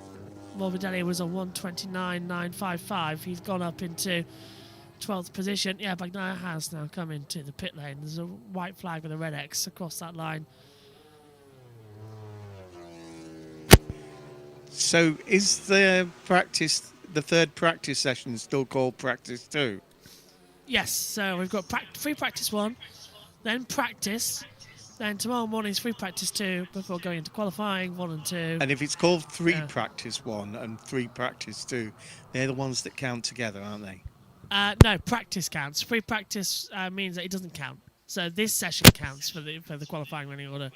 Morbidelli was on 1:29.955. He's gone up into 12th position. Yeah, Bagnaia has now come into the pit lane. There's a white flag with a red X across that line. So is the third practice session still called practice 2? Yes, so we've got free practice 1, then practice, then tomorrow morning's free practice 2 before going into qualifying 1 and 2. And if it's called practice 1 and 3 practice 2, they're the ones that count together, aren't they? No, practice counts. Free practice means that it doesn't count. So this session counts for the qualifying running order.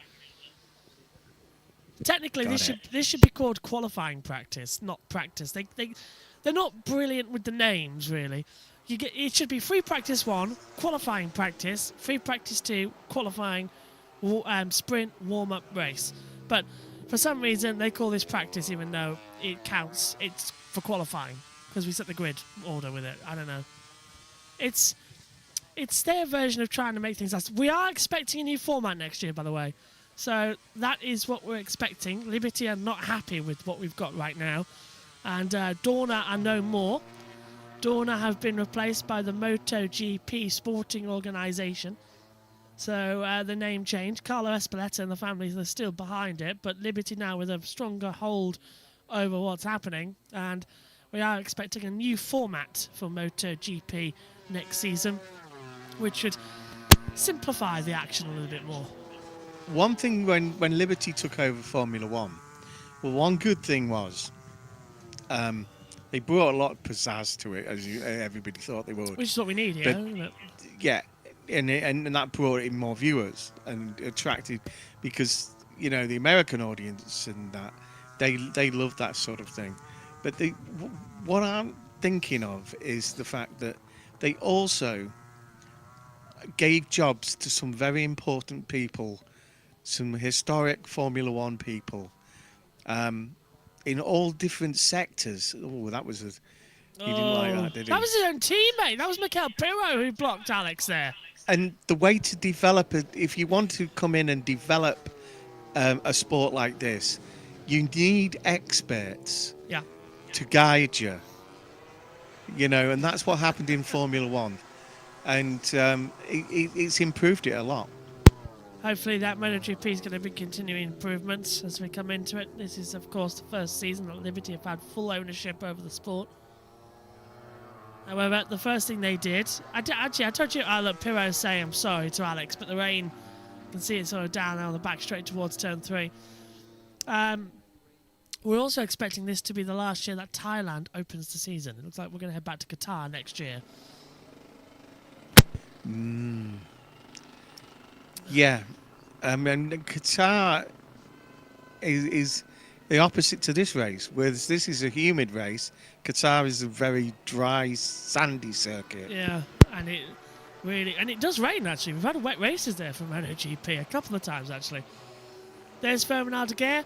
Technically, this should be called qualifying practice, not practice. They're not brilliant with the names, really. It should be free practice 1, qualifying practice, free practice 2, qualifying, sprint, warm-up, race. But for some reason, they call this practice, even though it counts. It's for qualifying because we set the grid order with it. I don't know. It's their version of trying to make things last. We are expecting a new format next year, by the way. So that is what we're expecting. Liberty are not happy with what we've got right now. And Dorna are no more. Dorna have been replaced by the MotoGP sporting organisation. So the name changed. Carlo Espeleta and the families are still behind it. But Liberty now with a stronger hold over what's happening. And we are expecting a new format for MotoGP next season, which should simplify the action a little bit more. One thing when Liberty took over Formula One, well, one good thing was they brought a lot of pizzazz to it, as everybody thought they would. Which is what we need here, isn't it? Yeah, and that brought in more viewers and attracted, because you know the American audience and that they love that sort of thing. But what I'm thinking of is the fact that they also gave jobs to some very important people, some historic Formula One people, in all different sectors. Oh, that was he didn't like that, did he? That was his own teammate. That was Mikel Pirro who blocked Alex there. And the way to develop it, if you want to come in and develop a sport like this, you need experts to guide you. You know, and that's what happened in Formula One. And it's improved it a lot. Hopefully that MotoGP is going to be continuing improvements as we come into it. This is, of course, the first season that Liberty have had full ownership over the sport. However, the first thing they did... I told you, look, Pirro saying I'm sorry to Alex, but the rain, you can see it sort of down on the back straight towards turn 3. We're also expecting this to be the last year that Thailand opens the season. It looks like we're going to head back to Qatar next year. Yeah, and Qatar is the opposite to this race. Whereas this is a humid race, Qatar is a very dry, sandy circuit. Yeah, and it does rain actually. We've had wet races there from MotoGP a couple of times actually. There's Fernando Guerre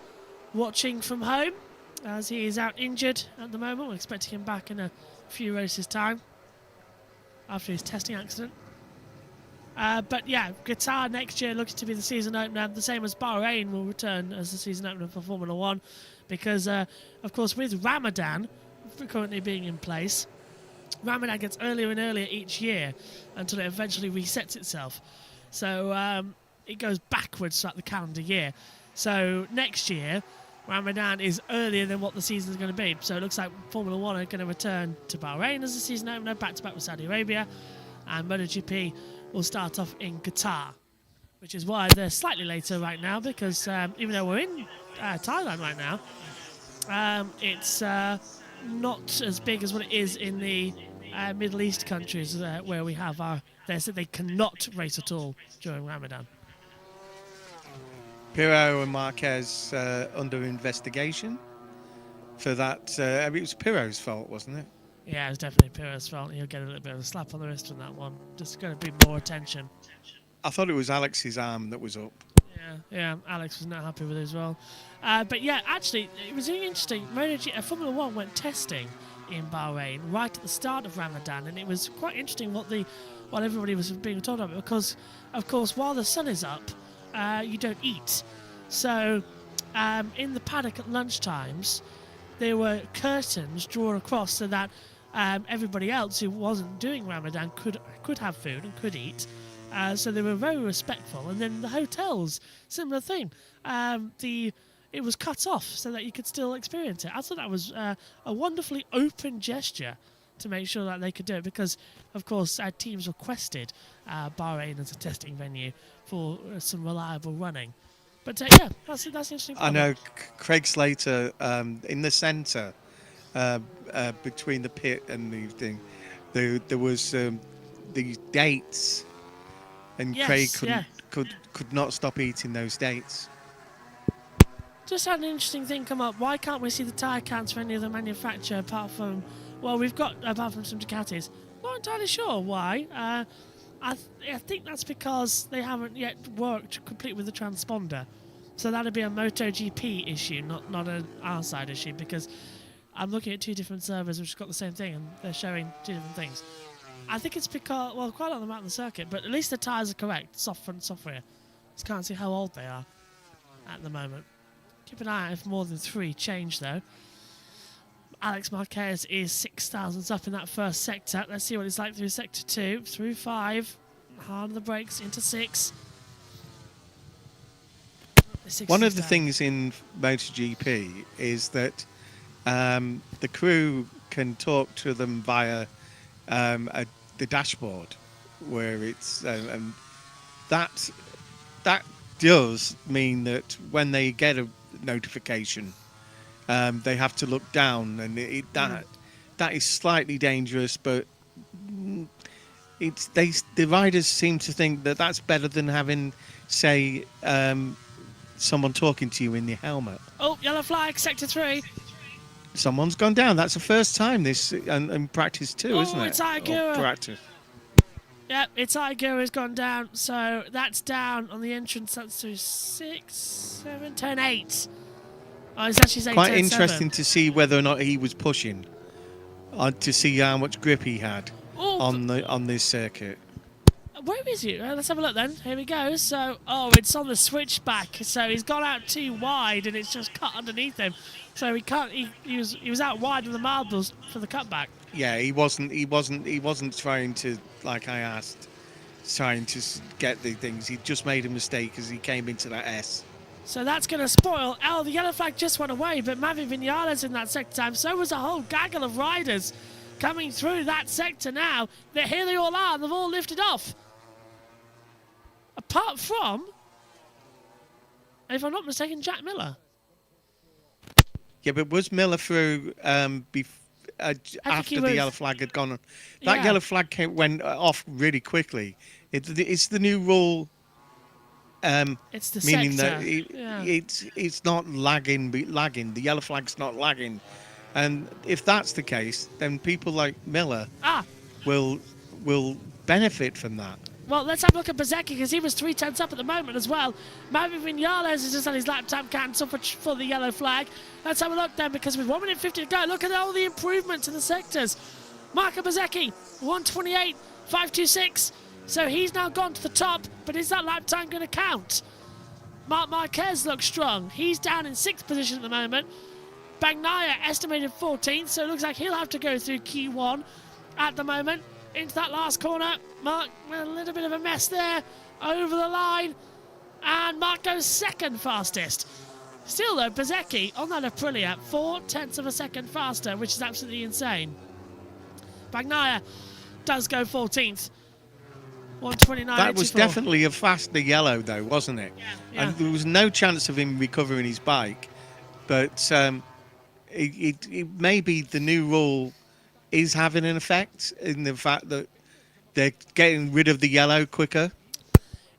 watching from home as he is out injured at the moment. We're expecting him back in a few races' time after his testing accident. But yeah, Qatar next year looks to be the season opener. The same as Bahrain will return as the season opener for Formula One, because of course with Ramadan currently being in place, Ramadan gets earlier and earlier each year until it eventually resets itself. So it goes backwards throughout the calendar year. So next year, Ramadan is earlier than what the season is going to be. So it looks like Formula One are going to return to Bahrain as the season opener, back to back with Saudi Arabia, and MotoGP will start off in Qatar, which is why they're slightly later right now, because even though we're in Thailand right now, it's not as big as what it is in the Middle East countries where we have they said they cannot race at all during Ramadan. Pirro and Marquez under investigation for that. I mean, it was Pirro's fault, wasn't it? Yeah, it was definitely Pirro's fault. He'll get a little bit of a slap on the wrist on that one. Just going to be more attention. I thought it was Alex's arm that was up. Yeah, Alex was not happy with it as well. But yeah, actually, it was really interesting. Formula One went testing in Bahrain right at the start of Ramadan, and it was quite interesting what everybody was being told about, because of course while the sun is up you don't eat. So in the paddock at lunchtimes there were curtains drawn across so that everybody else who wasn't doing Ramadan could have food and could eat. So they were very respectful. And then the hotels, similar thing. It was cut off so that you could still experience it. I thought that was a wonderfully open gesture to make sure that they could do it, because, of course, our teams requested Bahrain as a testing venue for some reliable running. But yeah, that's interesting. I know Craig Slater in the centre between the pit and the thing. There was the dates, and yes, Craig could not stop eating those dates. Just had an interesting thing come up. Why can't we see the tyre counts for any other manufacturer apart from some Ducatis? Not entirely sure why. I think that's because they haven't yet worked complete with the transponder. So that'd be a MotoGP issue, not an our side issue, because I'm looking at two different servers which have got the same thing and they're showing two different things. I think it's because, well, quite a lot of them out on the circuit, but at least the tyres are correct, soft front, soft rear. Just can't see how old they are at the moment. Keep an eye out if more than 3 change, though. Alex Marquez is 6 thousandths up in that first sector. Let's see what it's like through sector 2, through 5. Hard on the brakes, into 6. One of the things in MotoGP is that the crew can talk to them via the dashboard, where it's and that does mean that when they get a notification, they have to look down, and that is slightly dangerous, but the riders seem to think that that's better than having, say, someone talking to you in the helmet. Oh, yellow flag, sector 3. Someone's gone down. That's the first time this in practice too, isn't it? It's Aigura. Practice. Yep, it's Aigura's gone down. So that's down on the entrance. That's through 6, 7, 10, 8. Oh, it's actually saying quite 10, interesting 7. to see whether or not he was pushing, to see how much grip he had on this circuit. Where is he? Let's have a look then. Here we go. So, it's on the switchback. So he's gone out too wide, and it's just cut underneath him. So he can't. He was out wide with the marbles for the cutback. Yeah, he wasn't trying to, like I asked, trying to get the things. He just made a mistake as he came into that S. So that's going to spoil. The yellow flag just went away, but Mavi Vinales in that sector time. So was a whole gaggle of riders coming through that sector now. Here they all are, and they've all lifted off. Apart from, if I'm not mistaken, Jack Miller. Yeah, but was Miller through after the yellow flag had gone on? That yellow flag went off really quickly. It's the new rule. It's the meaning sector. that it's not lagging. The yellow flag's not lagging, and if that's the case, then people like Miller will benefit from that. Well, let's have a look at Bezzecchi, because he was 3 tenths up at the moment as well. Mavi Vinales has just had his lap time cancelled for the yellow flag. Let's have a look then, because with 1 minute 50 to go, look at all the improvements in the sectors. Marco Bezzecchi, 1:28.526. So he's now gone to the top, but is that lap time going to count? Marc Marquez looks strong. He's down in 6th position at the moment. Bagnaia estimated 14th, so it looks like he'll have to go through Q1 at the moment. Into that last corner. Mark, a little bit of a mess there. Over the line. And Mark goes 2nd fastest. Still, though, Bezzecchi on that Aprilia, 4 tenths of a second faster, which is absolutely insane. Bagnaia does go 14th. 1:29.84. That was definitely a faster yellow, though, wasn't it? Yeah. And there was no chance of him recovering his bike. But it maybe the new rule is having an effect in the fact that they're getting rid of the yellow quicker.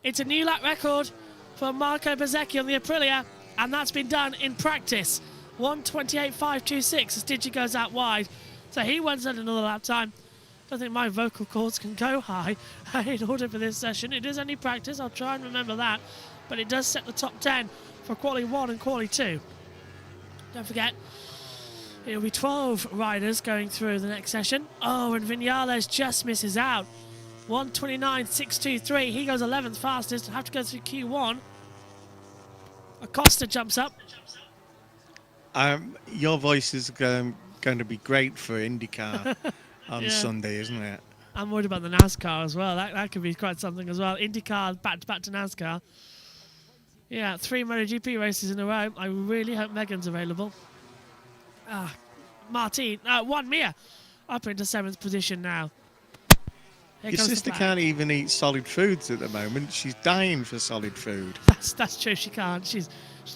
It's a new lap record for Marco Bezzecchi on the Aprilia, and that's been done in practice. 1:28.526 as Digi goes out wide. So he wants another lap time. I don't think my vocal cords can go high in order for this session. It is only practice, I'll try and remember that. But it does set the top 10 for Quali 1 and Quali 2. Don't forget, It'll be 12 riders going through the next session. Oh, and Vinales just misses out. 1:29.623. He goes 11th fastest. Have to go through Q1. Acosta jumps up. Your voice is going to be great for IndyCar on Sunday, isn't it? I'm worried about the NASCAR as well. That could be quite something as well. IndyCar back to NASCAR. Yeah, 3 MotoGP races in a row. I really hope Megan's available. Martin, Juan Mir up into 7th position now. Your sister can't even eat solid foods at the moment. She's dying for solid food. That's true. She can't. She's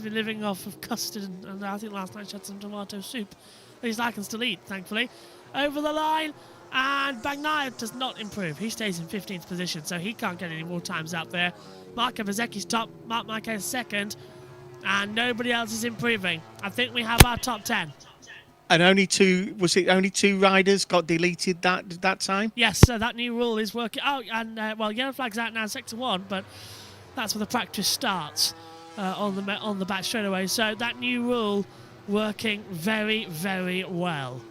been living off of custard, and I think last night she had some tomato soup. At least I can still eat, thankfully. Over the line, and Bagnaia does not improve. He stays in 15th position, so he can't get any more times out there. Marco Bezzecchi's top, Marc Marquez second, and nobody else is improving. I think we have our top 10. And only two riders got deleted that time? Yes, so that new rule is working. Oh, and well, yellow flag's out now, sector 1, but that's where the practice starts on the back straight away. So that new rule working very, very well.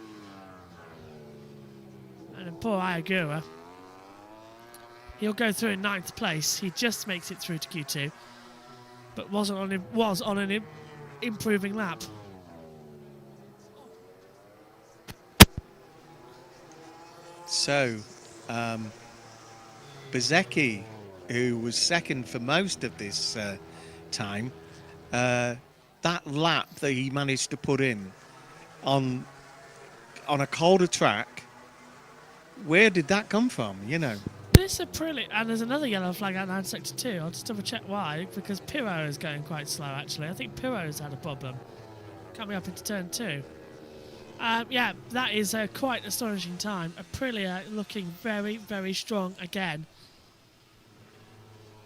And poor Ayagura, he'll go through in 9th place. He just makes it through to Q2, but was on an improving lap. So, Bezzecchi, who was second for most of this time, that lap that he managed to put in on a colder track, where did that come from, you know? This Aprilia, and there's another yellow flag out now in sector 2. I'll just double check why, because Pirro is going quite slow actually. I think Pirro's had a problem coming up into turn 2. Yeah, that is a quite astonishing time. Aprilia looking very, very strong again.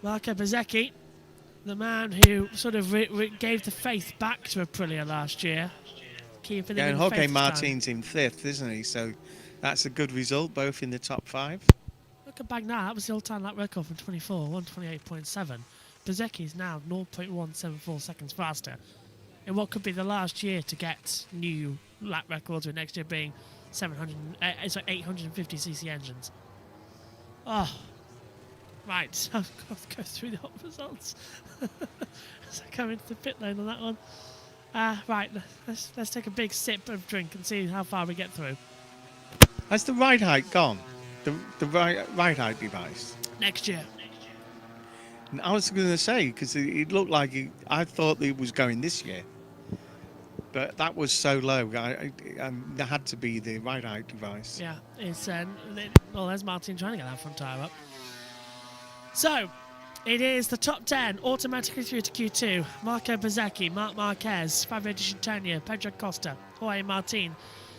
Marco Bezzecchi, the man who sort of gave the faith back to Aprilia last year. Keeping and in Jorge Martin's in 5th, isn't he? So that's a good result, both in the top 5. Look at Bagnaia, that was the all-time lap record from 24, 1:28.7. Bezzecchi is now 0.174 seconds faster in what could be the last year to get new lap records, with next year being 850cc engines. Oh, right. I've got to go through the hot results. So come into the pit lane on that one. Right, let's take a big sip of drink and see how far we get through. Has the ride height gone? The ride height device? Next year. And I was going to say, because it looked like I thought it was going this year. But that was so low. There had to be the ride height device. Yeah, it's well, there's Martin trying to get that front tyre up. So, it is the top 10 automatically through to Q2. Marco Bezzecchi, Marc Marquez, Fabio Di Cintonia, Pedro Costa, Jorge Martin,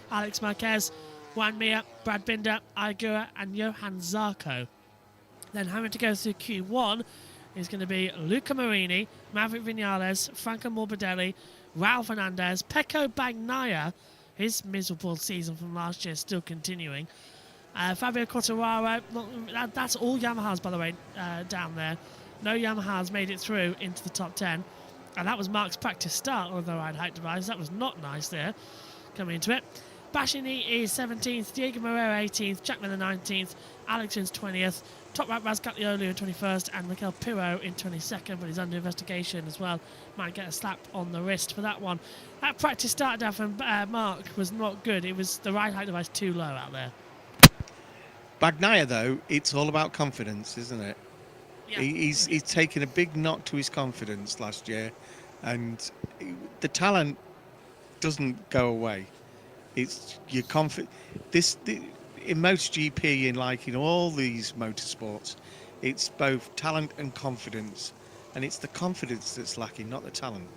Alex Marquez, Juan Mir, Brad Binder, Ayagura, and Johan Zarco. Then having to go through Q1 is going to be Luca Marini, Maverick Vinales, Franco Morbidelli, Raul Fernandez, Pecco Bagnaia, his miserable season from last year still continuing. Fabio Quartararo, that's all Yamahas, by the way, down there. No Yamahas made it through into the top 10. And that was Mark's practice start on the ride height device. That was not nice there, coming into it. Bashini is 17th, Diego Moreira 18th, Jack Miller 19th, Alex Rins 20th, Top Rat Razgatliolo in 21st, and Mikel Pirro in 22nd, but he's under investigation as well. Might get a slap on the wrist for that one. That practice start down from Mark was not good. It was the ride height device too low out there. Bagnaia, though, it's all about confidence, isn't it? Yeah. He's taken a big knock to his confidence last year, and the talent doesn't go away. It's your in MotoGP and like in all these motorsports, it's both talent and confidence, and it's the confidence that's lacking, not the talent.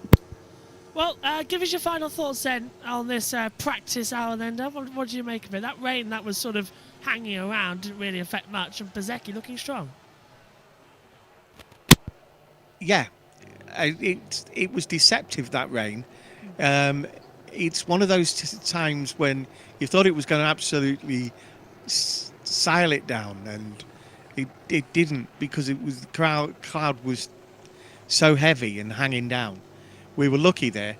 Well, give us your final thoughts then on this practice hour then. What do you make of it? That rain that was sort of hanging around didn't really affect much, and Bezzecchi looking strong. Yeah, it was deceptive, that rain. It's one of those times when you thought it was going to absolutely sail it down, and it didn't, because it was the cloud was so heavy and hanging down. We were lucky there.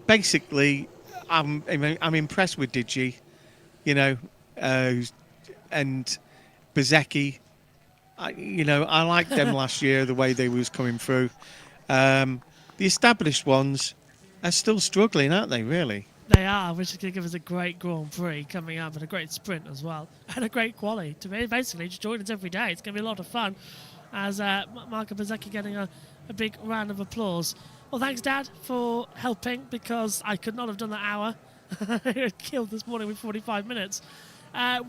Basically, I'm impressed with Digi, you know, and Bezecchi. I liked them last year, the way they was coming through. The established ones are still struggling, aren't they, really? They are, which is going to give us a great Grand Prix coming up and a great sprint as well, and a great quali. To be basically just join us every day. It's going to be a lot of fun. As Marco Bezecchi getting a big round of applause. Well, thanks, Dad, for helping, because I could not have done that hour. It killed this morning with 45 minutes.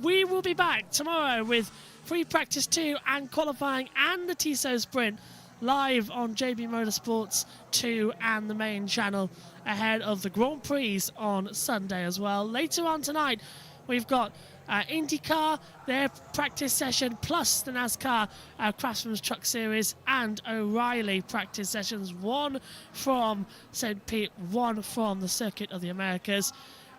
We will be back tomorrow with free practice 2 and qualifying and the TISO sprint live on JB Motorsports 2 and the main channel ahead of the Grand Prix on Sunday as well. Later on tonight, we've got IndyCar, their practice session, plus the NASCAR Craftsman's Truck Series and O'Reilly practice sessions, one from St. Pete, one from the Circuit of the Americas.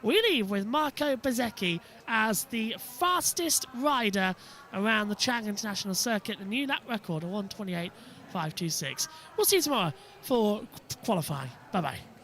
We leave with Marco Bezecchi as the fastest rider around the Chang International Circuit, a new lap record of 1:28.526. We'll see you tomorrow for qualifying. Bye-bye.